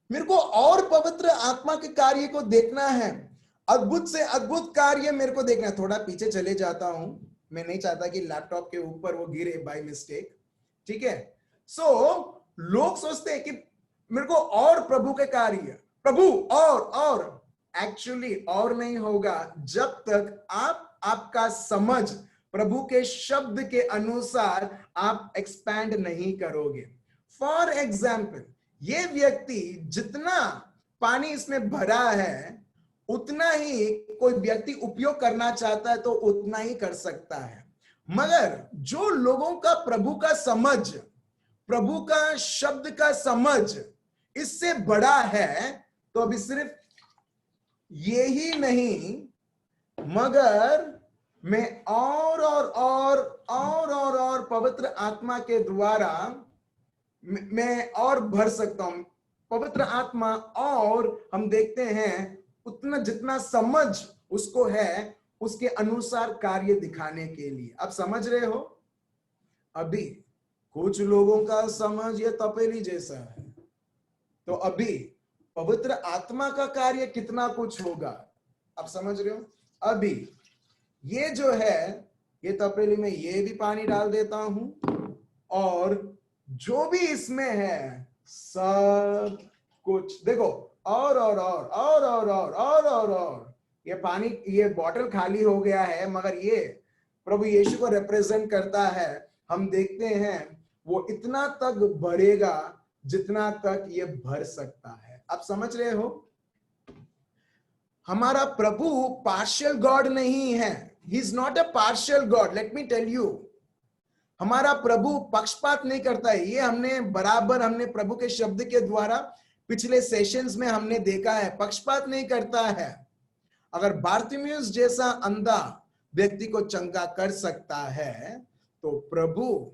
मेरे को और पवित्र आत्मा के कार्य को देखना है, अद्भुत से अद्भुत कार्य मेरे को देखना है। थोड़ा पीछे चले जाता हूं, मैं नहीं चाहता कि लैपटॉप के ऊपर वो गिरे बाय मिस्टेक, ठीक है। सो लोग सोचते हैं कि मेरे को और प्रभु के कार्य, प्रभु और एक्चुअली और नहीं होगा जब तक आपका समझ प्रभु के शब्द के अनुसार आप एक्सपैंड नहीं करोगे। फॉर एग्जाम्पल, ये व्यक्ति जितना पानी इसमें भरा है उतना ही कोई व्यक्ति उपयोग करना चाहता है तो उतना ही कर सकता है, मगर जो लोगों का प्रभु का समझ, प्रभु का शब्द का समझ इससे बड़ा है, तो अभी सिर्फ ये ही नहीं मगर मैं और पवित्र आत्मा के द्वारा मैं और भर सकता हूं। पवित्र आत्मा और हम देखते हैं उतना जितना समझ उसको है उसके अनुसार कार्य दिखाने के लिए। आप समझ रहे हो? अभी कुछ लोगों का समझ ये तपेली जैसा है, तो अभी पवित्र आत्मा का कार्य कितना कुछ होगा। आप समझ रहे हो? अभी ये जो है, ये तपेली में ये भी पानी डाल देता हूं और जो भी इसमें है सब कुछ देखो और ये पानी, ये बॉटल खाली हो गया है, मगर ये प्रभु यीशु को रिप्रेजेंट करता है। हम देखते हैं वो इतना तक बढ़ेगा जितना तक ये भर सकता है। आप समझ रहे हो? हमारा प्रभु पार्शियल गॉड नहीं है। He is not a partial God, let me tell you. हमारा प्रभु पक्षपात नहीं करता है। ये हमने प्रभु के शब्द के द्वारा पिछले सेशंस में हमने देखा है, पक्षपात नहीं करता है। अगर बार्तिमेउस जैसा अंधा व्यक्ति को चंगा कर सकता है तो प्रभु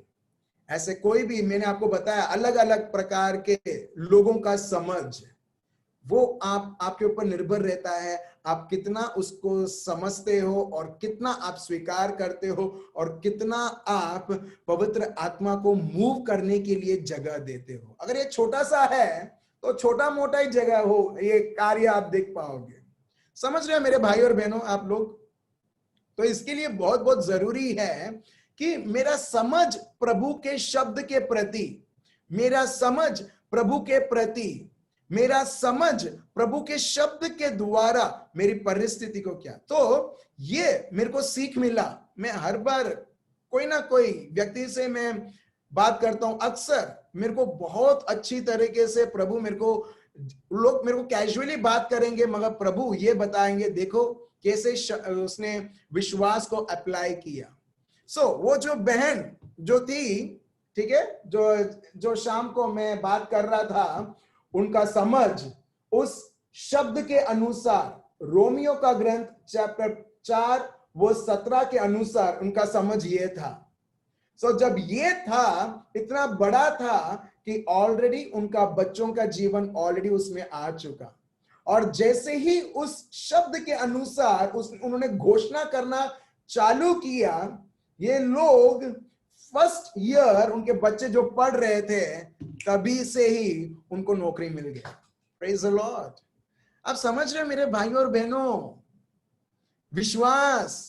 ऐसे कोई भी, मैंने आपको बताया अलग अलग प्रकार के लोगों का समझ, वो आपके ऊपर निर्भर रहता है। आप कितना उसको समझते हो और कितना आप स्वीकार करते हो और कितना आप पवित्र आत्मा को मूव करने के लिए जगह देते हो। अगर ये छोटा सा है तो छोटा मोटा ही जगह हो, ये कार्य आप देख पाओगे। समझ रहे हो मेरे भाई और बहनों आप लोग? तो इसके लिए बहुत बहुत जरूरी है कि मेरा समझ प्रभु के शब्द के प्रति, मेरा समझ प्रभु के प्रति, मेरा समझ प्रभु के शब्द के द्वारा मेरी परिस्थिति को क्या, तो ये मेरे को सीख मिला। मैं हर बार कोई ना कोई व्यक्ति से मैं बात करता हूं, अक्सर मेरे को बहुत अच्छी तरीके से प्रभु लोग मेरे को कैजुअली बात करेंगे, मगर प्रभु ये बताएंगे देखो कैसे उसने विश्वास को अप्लाई किया। वो जो बहन जो थी, ठीक है, जो शाम को मैं बात कर रहा था, उनका समझ उस शब्द के अनुसार रोमियो का ग्रंथ चैप्टर 4 वो 17 के अनुसार उनका समझ ये था। जब ये था इतना बड़ा था कि ऑलरेडी उनका बच्चों का जीवन ऑलरेडी उसमें आ चुका, और जैसे ही उस शब्द के अनुसार उन्होंने घोषणा करना चालू किया, ये लोग फर्स्ट ईयर उनके बच्चे जो पढ़ रहे थे तभी से ही उनको नौकरी मिल गया। Praise the Lord. आप समझ रहे मेरे भाइयों और बहनों, विश्वास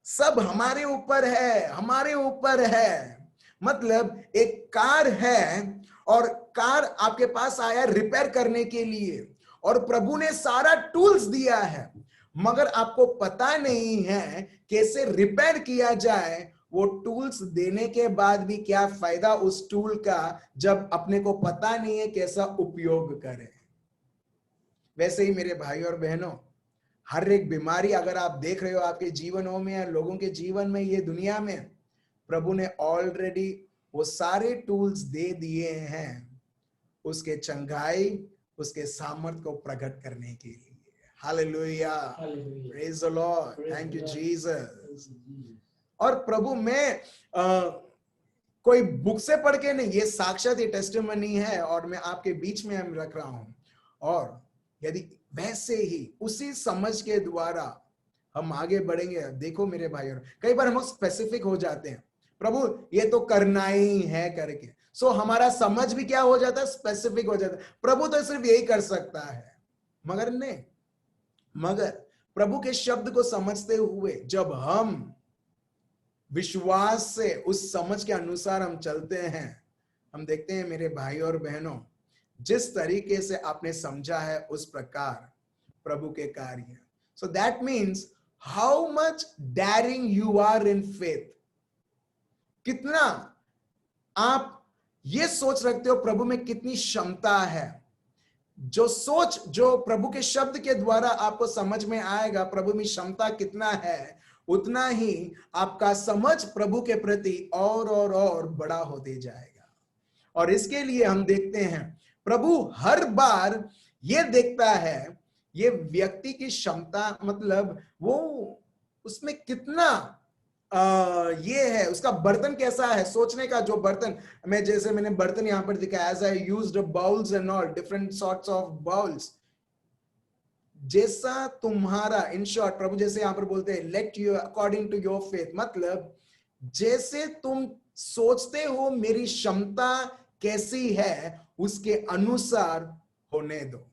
सब हमारे ऊपर है, हमारे ऊपर है। मतलब एक कार है और कार आपके पास आया रिपेयर करने के लिए, और प्रभु ने सारा टूल्स दिया है, मगर आपको पता नहीं है कैसे रिपेयर किया जाए। वो टूल्स देने के बाद भी क्या फायदा उस टूल का जब अपने को पता नहीं है कैसा उपयोग करें। वैसे ही मेरे भाई और बहनों, हर एक बीमारी अगर आप देख रहे हो आपके जीवनों में या लोगों के जीवन में, ये दुनिया में, प्रभु ने ऑलरेडी वो सारे टूल्स दे दिए हैं उसके चंगाई, उसके सामर्थ को प्रकट करने के लिए। Hallelujah, praise the Lord, thank you Jesus. और प्रभु मैं कोई बुक से पढ़ के नहीं, ये साक्षात ये टेस्टिमनी है और मैं आपके बीच में हम रख रहा हूं। और यदि वैसे ही उसी समझ के द्वारा हम आगे बढ़ेंगे, देखो मेरे भाई, और कई बार हम स्पेसिफिक हो जाते हैं, प्रभु ये तो करना ही है करके, हमारा समझ भी क्या हो जाता है, स्पेसिफिक हो जाता है। प्रभु तो सिर्फ यही कर सकता है, मगर नहीं, मगर प्रभु के शब्द को समझते हुए जब हम विश्वास से उस समझ के अनुसार हम चलते हैं, हम देखते हैं मेरे भाई और बहनों, जिस तरीके से आपने समझा है उस प्रकार प्रभु के कार्य। So that means how much daring you are in faith, कितना आप ये सोच रखते हो प्रभु में कितनी क्षमता है। जो सोच जो प्रभु के शब्द के द्वारा आपको समझ में आएगा प्रभु में क्षमता कितना है, उतना ही आपका समझ प्रभु के प्रति और बड़ा होते जाएगा। और इसके लिए हम देखते हैं प्रभु हर बार ये देखता है ये व्यक्ति की क्षमता, मतलब वो उसमें कितना ये है, उसका बर्तन कैसा है, सोचने का जो बर्तन, मैंने बर्तन यहां पर दिखाया, as I used bowls and all different sorts of bowls, जैसा तुम्हारा, इन शॉर्ट प्रभु जैसे यहां पर बोलते हैं let you according to your faith, मतलब जैसे तुम सोचते हो मेरी क्षमता कैसी है उसके अनुसार होने दो,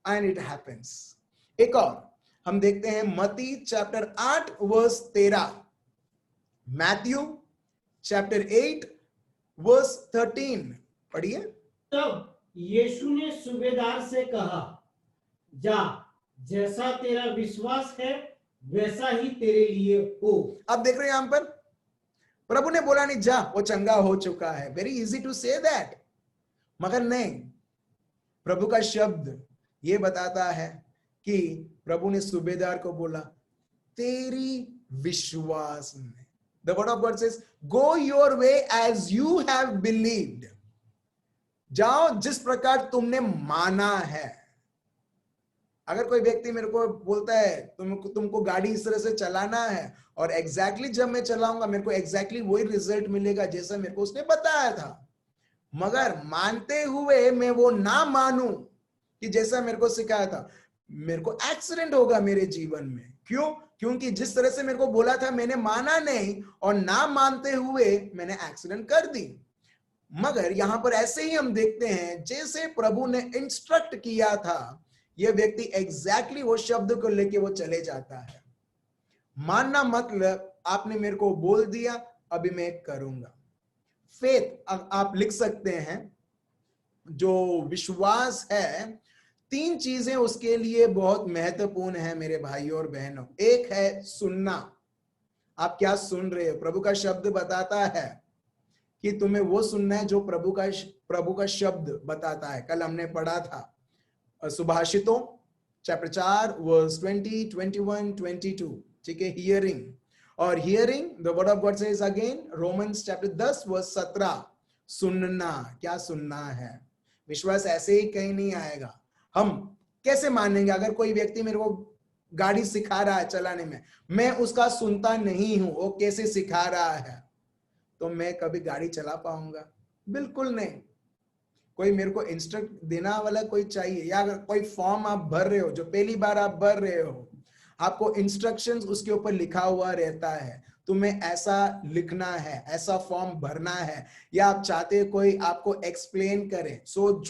एंड इट हैपेंस। एक और हम देखते हैं Matti chapter 8 verse 13, Matthew chapter 8 verse 13 पढ़िए। तब यीशु ने सूबेदार से कहा, जा, जैसा तेरा विश्वास है वैसा ही तेरे लिए हो। अब देख रहे हैं यहां पर प्रभु ने बोला नहीं जा वो चंगा हो चुका है, very easy to say that, मगर नहीं, प्रभु का शब्द ये बताता है कि प्रभु ने सूबेदार को बोला तेरी विश्वास में, the word of God says go your way as you have believed, जाओ जिस प्रकार तुमने माना है। अगर कोई व्यक्ति मेरे को बोलता है तुमको गाड़ी इस तरह से चलाना है और एग्जैक्टली जब मैं चलाऊंगा मेरे को एग्जैक्टली वही रिजल्ट मिलेगा जैसा मेरे को उसने बताया था, मगर मानते हुए मैं वो ना मानूं कि जैसा मेरे को सिखाया था, मेरे को एक्सीडेंट होगा मेरे जीवन में। क्यों? क्योंकि जिस तरह से मेरे को बोला था मैंने माना नहीं और ना मानते हुए मैंने एक्सीडेंट कर दी। मगर यहां पर ऐसे ही हम देखते हैं जैसे प्रभु ने इंस्ट्रक्ट किया था यह व्यक्ति एग्जैक्टली वो शब्द को लेके वो चले जाता है। मानना मतलब आपने मेरे को बोल दिया अभी मैं करूंगा। फेथ आप लिख सकते हैं, जो विश्वास है, तीन चीजें उसके लिए बहुत महत्वपूर्ण है मेरे भाइयों और बहनों। एक है सुनना, आप क्या सुन रहे हो। प्रभु का शब्द बताता है कि तुम्हें वो सुनना है जो प्रभु का शब्द बताता है। कल हमने पढ़ा था सुभाषितों चैप्टर 4 वर्स 20, 21, 22, ठीक है, हियरिंग। और hearing the word of God says again Romans chapter 10 verse 17, सुनना, क्या सुनना है। विश्वास ऐसे ही कहीं नहीं आएगा। हम कैसे मानेंगे अगर कोई व्यक्ति मेरे को गाड़ी सिखा रहा है चलाने में, मैं उसका सुनता नहीं हूं वो कैसे सिखा रहा है, तो मैं कभी गाड़ी चला पाऊंगा? बिल्कुल नहीं। कोई मेरे को इंस्ट्रक्ट देना वाला कोई चाहिए, या अगर कोई फॉर्म आप भर रहे हो जो पहली बार आप भर रहे हो, आपको इंस्ट्रक्शंस उसके ऊपर लिखा हुआ रहता है, तुम्हें ऐसा लिखना है, ऐसा फॉर्म भरना है, या आप चाहते हो कोई आपको एक्सप्लेन करे। सो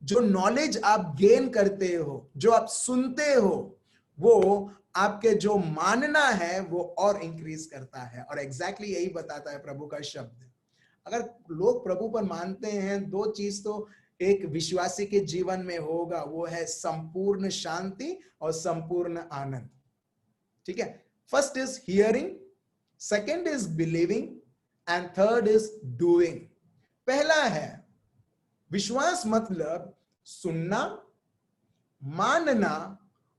जो नॉलेज आप गेन करते हो, जो आप सुनते हो, वो आपके जो मानना है वो और इंक्रीज करता है। और एग्जैक्टली यही बताता है प्रभु का शब्द। अगर लोग प्रभु पर मानते हैं, दो चीज तो एक विश्वासी के जीवन में होगा, वो है संपूर्ण शांति और संपूर्ण आनंद। ठीक है, first is hearing, second is believing and third is doing. पहला है विश्वास मतलब सुनना, मानना,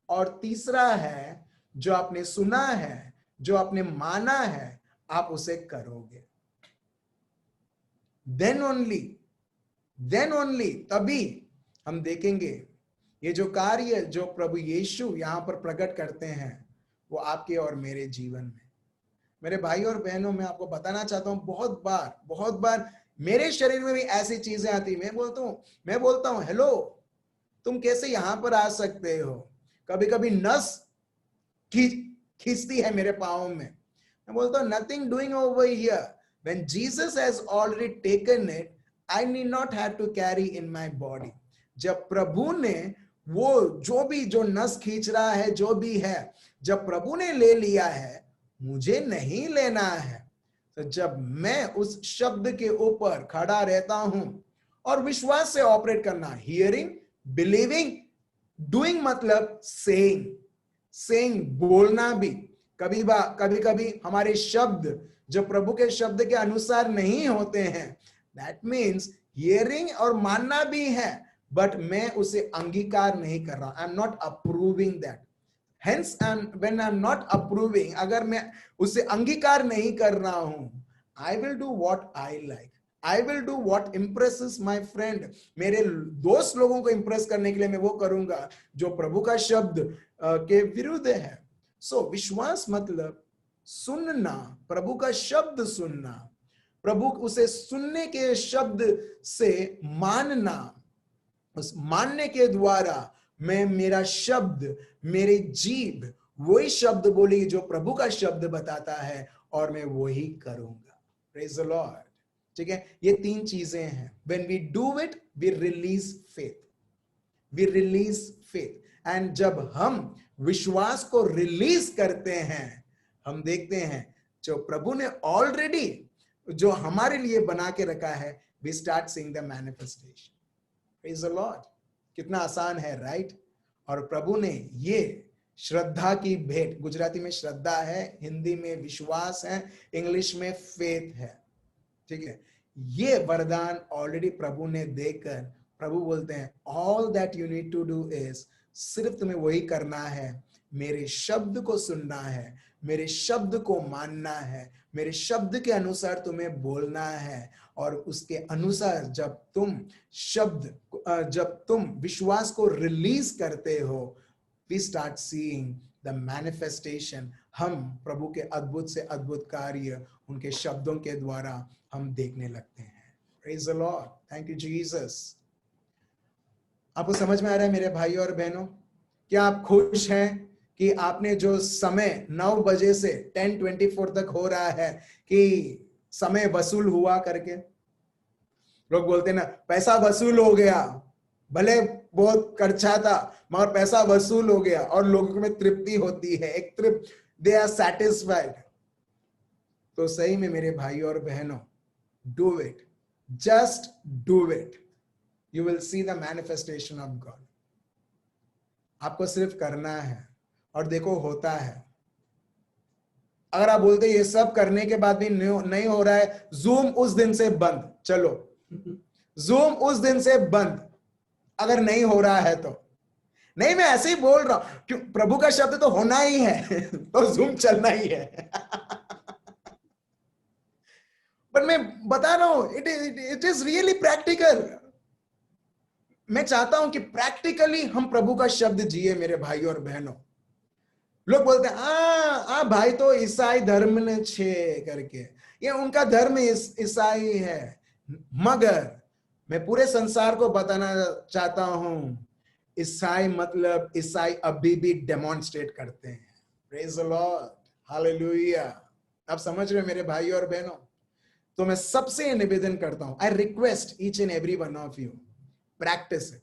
और तीसरा है जो आपने सुना है, जो आपने माना है, आप उसे करोगे। देन ओनली तभी हम देखेंगे ये जो कार्य जो प्रभु यीशु यहां पर प्रकट करते हैं वो आपके और मेरे जीवन में। मेरे भाई और बहनों, मैं आपको बताना चाहता हूं, बहुत बार मेरे शरीर में भी ऐसी चीजें आती। मैं बोलता हूं हेलो, तुम कैसे यहां पर आ सकते हो। कभी कभी नस खींचती है मेरे पाँव में। मैं बोलता हूं nothing doing over here, when Jesus has already taken it, I need not have to carry in my body. जब प्रभु ने वो जो नस खींच रहा है, जो भी है, जब प्रभु ने ले लिया है, मुझे नहीं लेना है। तो जब मैं उस शब्द के ऊपर खड़ा रहता हूं और विश्वास से ऑपरेट करना, हियरिंग, बिलीविंग डूइंग मतलब सेइंग बोलना भी। कभी कभी हमारे शब्द जो प्रभु के शब्द के अनुसार नहीं होते हैं, दैट मीन्स हियरिंग और मानना भी है, बट मैं उसे अंगीकार नहीं कर रहा, I am not approving that. Hence when I am not approving, अगर मैं उसे अंगीकार नहीं कर रहा हूं, I will do what I like, I will do what impresses my friend. मेरे दोस्त लोगों को इंप्रेस करने के लिए मैं वो करूंगा जो प्रभु का शब्द के विरुद्ध है। सो विश्वास मतलब सुनना, प्रभु का शब्द सुनना, प्रभु उसे सुनने के शब्द से मानना, उस मानने के द्वारा मैं मेरा शब्द, मेरी जीभ वही शब्द बोलेगी जो प्रभु का शब्द बताता है, और मैं वही करूंगा। Praise the Lord. ठीक है, ये 3 चीजें हैं। When we do it we release faith, we release faith. And जब हम विश्वास को रिलीज करते हैं, हम देखते हैं जो प्रभु ने ऑलरेडी जो हमारे लिए बना के रखा है, we start seeing the manifestation. Praise the Lord. कितना आसान है, राइट? और प्रभु ने ये श्रद्धा की भेंट, गुजराती में श्रद्धा है, हिंदी में विश्वास है, इंग्लिश में फेथ है। ठीक है, ये वरदान ऑलरेडी प्रभु ने देकर प्रभु बोलते हैं all that you need to do is, सिर्फ तुम्हें वही करना है, मेरे शब्द को सुनना है, मेरे शब्द को मानना है, मेरे शब्द के अनुसार तुम्हें बोलना है। और उसके अनुसार जब तुम विश्वास को रिलीज करते हो, we start seeing the manifestation. हम प्रभु के अद्भुत से अद्भुत कार्य उनके शब्दों के द्वारा हम देखने लगते हैं। Praise the Lord, thank you Jesus. आपको समझ में आ रहा है मेरे भाइयों और बहनों? क्या आप खुश हैं कि आपने जो समय 9 बजे से 10:24 तक हो रहा है कि समय वसूल हुआ करके? लोग बोलते हैं ना, पैसा वसूल हो गया, भले बहुत खर्चा था मगर पैसा वसूल हो गया, और लोगों में तृप्ति होती है, एक तृप्त, दे आर सैटिस्फाइड। तो सही में मेरे भाइयों और बहनों, do it, just do it, you will see the manifestation of God. आपको सिर्फ करना है, और देखो होता है। अगर आप बोलते ये सब करने के बाद भी नहीं हो रहा है, जूम उस दिन से बंद, चलो जूम उस दिन से बंद, अगर नहीं हो रहा है तो। नहीं, मैं ऐसे ही बोल रहा हूं, क्यों? प्रभु का शब्द तो होना ही है तो जूम चलना ही है पर मैं बता रहा हूं, इट इज रियली प्रैक्टिकल। मैं चाहता हूं कि प्रैक्टिकली हम प्रभु का शब्द जिए मेरे भाइयों और बहनों। लोग बोलते हैं आ भाई तो ईसाई धर्म ने छे करके, ये उनका धर्म ईसाई है, मगर मैं पूरे संसार को बताना चाहता हूं, ईसाई मतलब ईसाई अभी भी डेमोन्स्ट्रेट करते हैं। Praise the lord, hallelujah. आप समझ रहे हो मेरे भाइयों और बहनों? तो मैं सबसे निवेदन करता हूं, I request each and every one of you, practice it.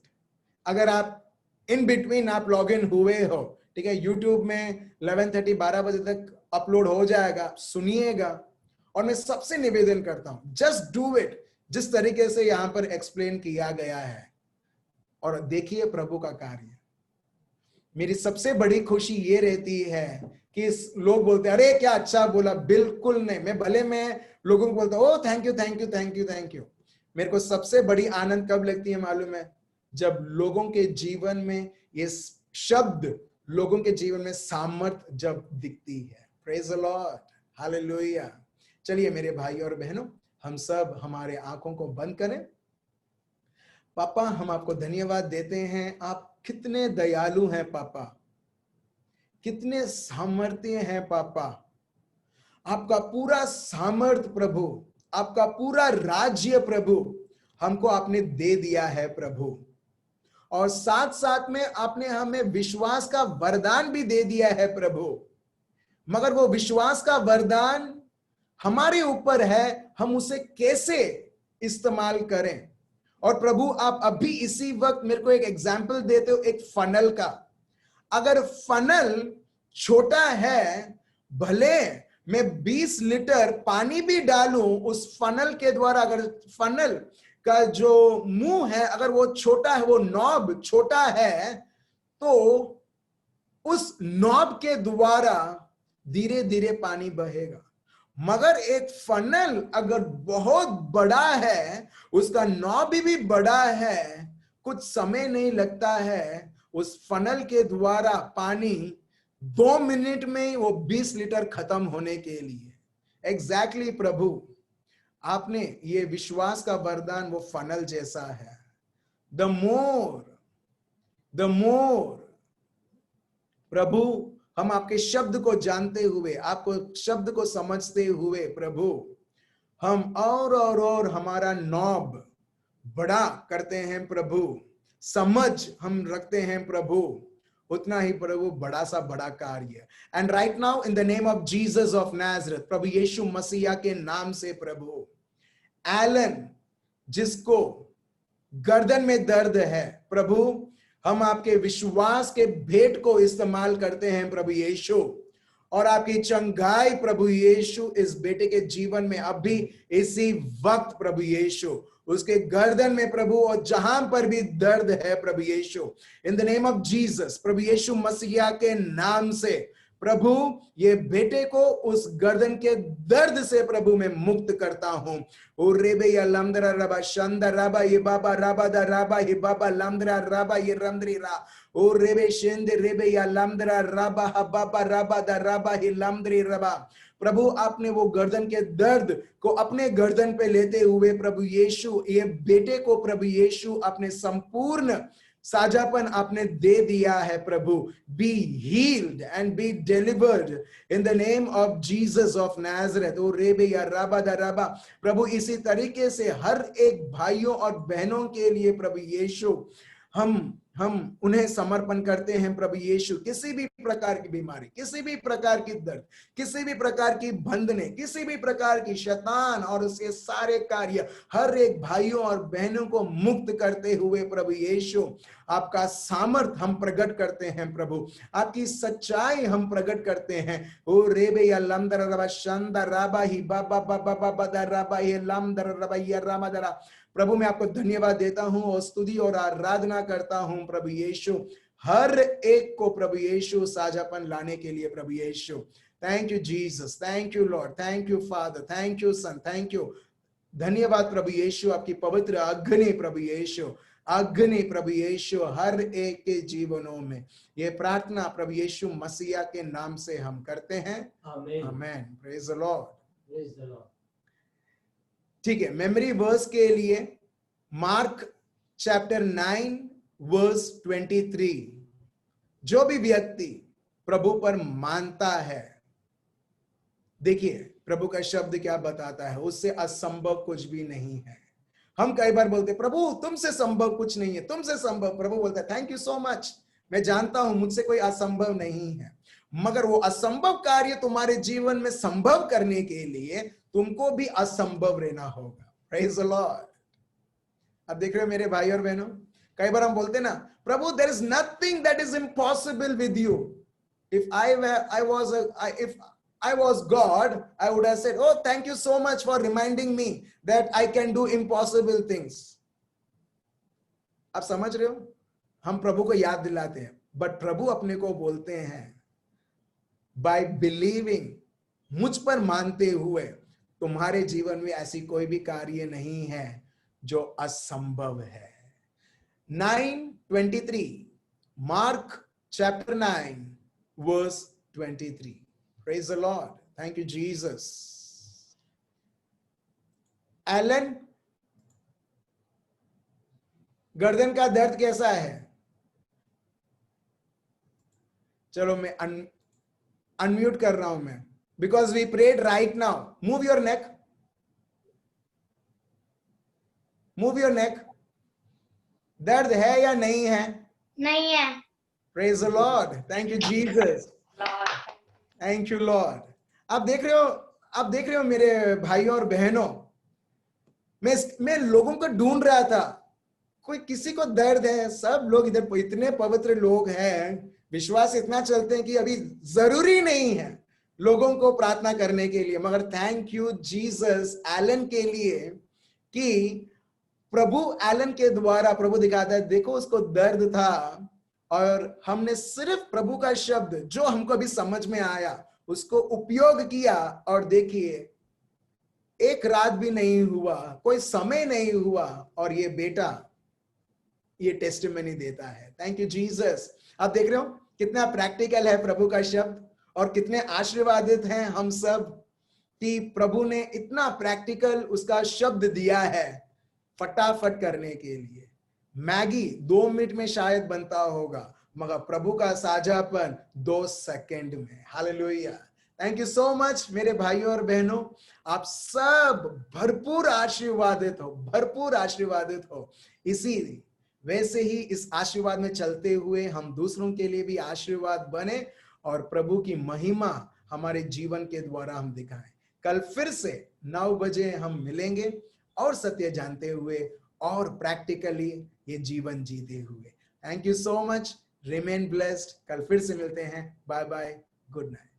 अगर आप इन बिटवीन आप लॉग इन हुए हो, ठीक है, यूट्यूब में 11:30 12 बजे तक अपलोड हो जाएगा, सुनिएगा। और मैं सबसे निवेदन करता हूं, जस्ट डू इट जिस तरीके से यहां पर एक्सप्लेन किया गया है, और देखिए प्रभु का कार्य। मेरी सबसे बड़ी खुशी ये रहती है कि लोग बोलते हैं अरे क्या अच्छा बोला, बिल्कुल नहीं। मैं लोगों को बोलता हूं oh thank you thank you thank you thank you. मेरे को सबसे बड़ी आनंद कब लगती है मालूम है? जब लोगों के जीवन में ये शब्द, लोगों के जीवन में सामर्थ्य जब दिखती है। Praise the lord, hallelujah. चलिए मेरे भाई और बहनों, हम सब हमारे आंखों को बंद करें। पापा, हम आपको धन्यवाद देते हैं, आप कितने दयालु हैं पापा, कितने सामर्थ्य हैं पापा। आपका पूरा सामर्थ प्रभु, आपका पूरा राज्य प्रभु हमको आपने दे दिया है प्रभु, और साथ साथ में आपने हमें विश्वास का वरदान भी दे दिया है प्रभु। मगर वो विश्वास का वरदान हमारे ऊपर है, हम उसे कैसे इस्तेमाल करें। और प्रभु आप अभी इसी वक्त मेरे को एक एग्जाम्पल देते हो एक फनल का। अगर फनल छोटा है, भले मैं 20 लीटर पानी भी डालूं उस फनल के द्वारा, अगर फनल का जो मुंह है अगर वो छोटा है, वो नॉब छोटा है, तो उस नॉब के द्वारा धीरे धीरे पानी बहेगा। मगर एक फनल अगर बहुत बड़ा है, उसका नॉब भी बड़ा है, कुछ समय नहीं लगता है उस फनल के द्वारा पानी 2 मिनट में वो 20 लीटर खत्म होने के लिए। एग्जैक्टली प्रभु, आपने ये विश्वास का वरदान वो फनल जैसा है। द मोर प्रभु, हम आपके शब्द को जानते हुए, आपको शब्द को समझते हुए प्रभु, हम और हमारा नॉब बड़ा करते हैं प्रभु, समझ हम रखते हैं प्रभु, उतना ही प्रभु बड़ा सा बड़ा कार्य। And right now in the name of Jesus of Nazareth, प्रभु यीशु मसीहा के नाम से प्रभु, एलन जिसको गर्दन में दर्द है प्रभु, हम आपके विश्वास के भेंट को इस्तेमाल करते हैं प्रभु यीशु, और आपकी चंगाई प्रभु यीशु इस बेटे के जीवन में अभी इसी वक्त प्रभु यीशु, उसके गर्दन में प्रभु और जहां पर भी दर्द है प्रभु यीशु, in the name of Jesus, प्रभु यीशु मसीहा के नाम से प्रभु ये बेटे को उस गर्दन के दर्द से प्रभु मैं मुक्त करता हूं। ओ रेबे या लमदरा रबा शंदा रबा ये बाबा रबा दा रबा ये बाबा लमदरा रबा ये रमदरी रा, ओ रेबे शेंदे रेबे या लमदरा रबा हा बाबा रबा दा रबा ये लमदरी रबा। प्रभु आपने वो गर्दन के दर्द को अपने गर्दन पे लेते हुए प्रभु यीशु, ये बेटे को प्रभु यीशु अपने संपूर्ण साझापन आपने दे दिया है प्रभु। Be healed and be delivered in the name of Jesus of Nazareth. ओ रेबे या राबा दा राबा, प्रभु इसी तरीके से हर एक भाइयों और बहनों के लिए प्रभु यीशु हम उन्हें समर्पण करते हैं प्रभु यीशु। किसी भी प्रकार की बीमारी, किसी भी प्रकार की दर्द, किसी भी प्रकार की बंधने, किसी भी प्रकार की शैतान और उसके सारे कार्य, हर एक भाइयों और बहनों को मुक्त करते हुए प्रभु यीशु आपका सामर्थ हम प्रकट करते हैं प्रभु, आपकी सच्चाई हम प्रकट करते हैं। ओ रेबे या लमदर रबा शंदा राबा ही बाबा बाबा बाबा दा राबा ये लमदर रबा या रामदरा। प्रभु मैं आपको धन्यवाद देता हूं और स्तुति और आराधना करता हूं प्रभु यीशु, हर एक को प्रभु यीशु साझापन लाने के लिए प्रभु यीशु। Thank you Jesus, thank you lord, thank you father, thank you son, thank you. धन्यवाद प्रभु यीशु, आपकी पवित्र अग्नि प्रभु यीशु, अग्नि प्रभु यीशु हर एक के जीवनों में। ये प्रार्थना प्रभु यीशु मसीहा के नाम से हम करते हैं, amen. Praise the lord, praise the Lord. ठीक है, मेमोरी वर्स के लिए मार्क चैप्टर 9 वर्स 23। जो भी व्यक्ति प्रभु पर मानता है, देखिए प्रभु का शब्द क्या बताता है, उससे असंभव कुछ भी नहीं है। हम कई बार बोलते प्रभु तुमसे संभव कुछ नहीं है, तुमसे संभव। प्रभु बोलता है थैंक यू सो मच, मैं जानता हूं मुझसे कोई असंभव नहीं है, मगर वो असंभव कार्य तुम्हारे जीवन में संभव करने के लिए तुमको भी असंभव रहना होगा। Praise the Lord. अब देख रहे हो मेरे भाई और बहनों, कई बार हम बोलते ना प्रभु there is nothing that is impossible with you. If I was God, I would have said, oh, thank you so much for reminding me that I can do impossible things. आप समझ रहे हो, हम प्रभु को याद दिलाते हैं, बट प्रभु अपने को बोलते हैं by believing, मुझ पर मानते हुए तुम्हारे जीवन में ऐसी कोई भी कार्य नहीं है जो असंभव है। 9:23, Mark chapter 9 verse 23। Praise the Lord. Thank you, Jesus. Alan, गर्दन का दर्द कैसा है? चलो मैं अनम्यूट कर रहा हूं मैं, because we prayed right now. Move your neck. Move your neck. दर्द है या नहीं है? नहीं है। Praise the Lord. Thank you, Jesus. Thank you Lord. आप देख रहे हो मेरे भाइयों और बहनों, मैं लोगों को ढूंढ रहा था, कोई किसी को दर्द है? सब लोग इधर इतने पवित्र लोग हैं, विश्वास इतना चलते हैं कि अभी जरूरी नहीं है लोगों को प्रार्थना करने के लिए, मगर थैंक यू जीसस एलन के लिए कि प्रभु एलन के द्वारा प्रभु दिखाता है, देखो उसको दर्द था और हमने सिर्फ प्रभु का शब्द जो हमको अभी समझ में आया उसको उपयोग किया, और देखिए एक रात भी नहीं हुआ, कोई समय नहीं हुआ, और ये बेटा ये टेस्टिमनी देता है। Thank you Jesus. आप देख रहे हो कितना प्रैक्टिकल है प्रभु का शब्द, और कितने आशीर्वादित हैं हम सब कि प्रभु ने इतना प्रैक्टिकल उसका शब्द दिया है फटाफट करने के लिए। मैगी 2 मिनट में शायद बनता होगा, मगर प्रभु का साझापन 2 सेकंड में। Hallelujah. Thank you so much मेरे भाइयों और बहनों, आप सब भरपूर आशीर्वादित हो, भरपूर आशीर्वादित हो। इसी वैसे ही इस आशीर्वाद में चलते हुए हम दूसरों के लिए भी आशीर्वाद बने, और प्रभु की महिमा हमारे जीवन के द्वारा हम दिखाएं। कल फिर से 9 बजे हम मिलेंगे, और सत्य जानते हुए और प्रैक्टिकली ये जीवन जीते हुए। Thank you so much, remain blessed. कल फिर से मिलते हैं। Bye bye, good night.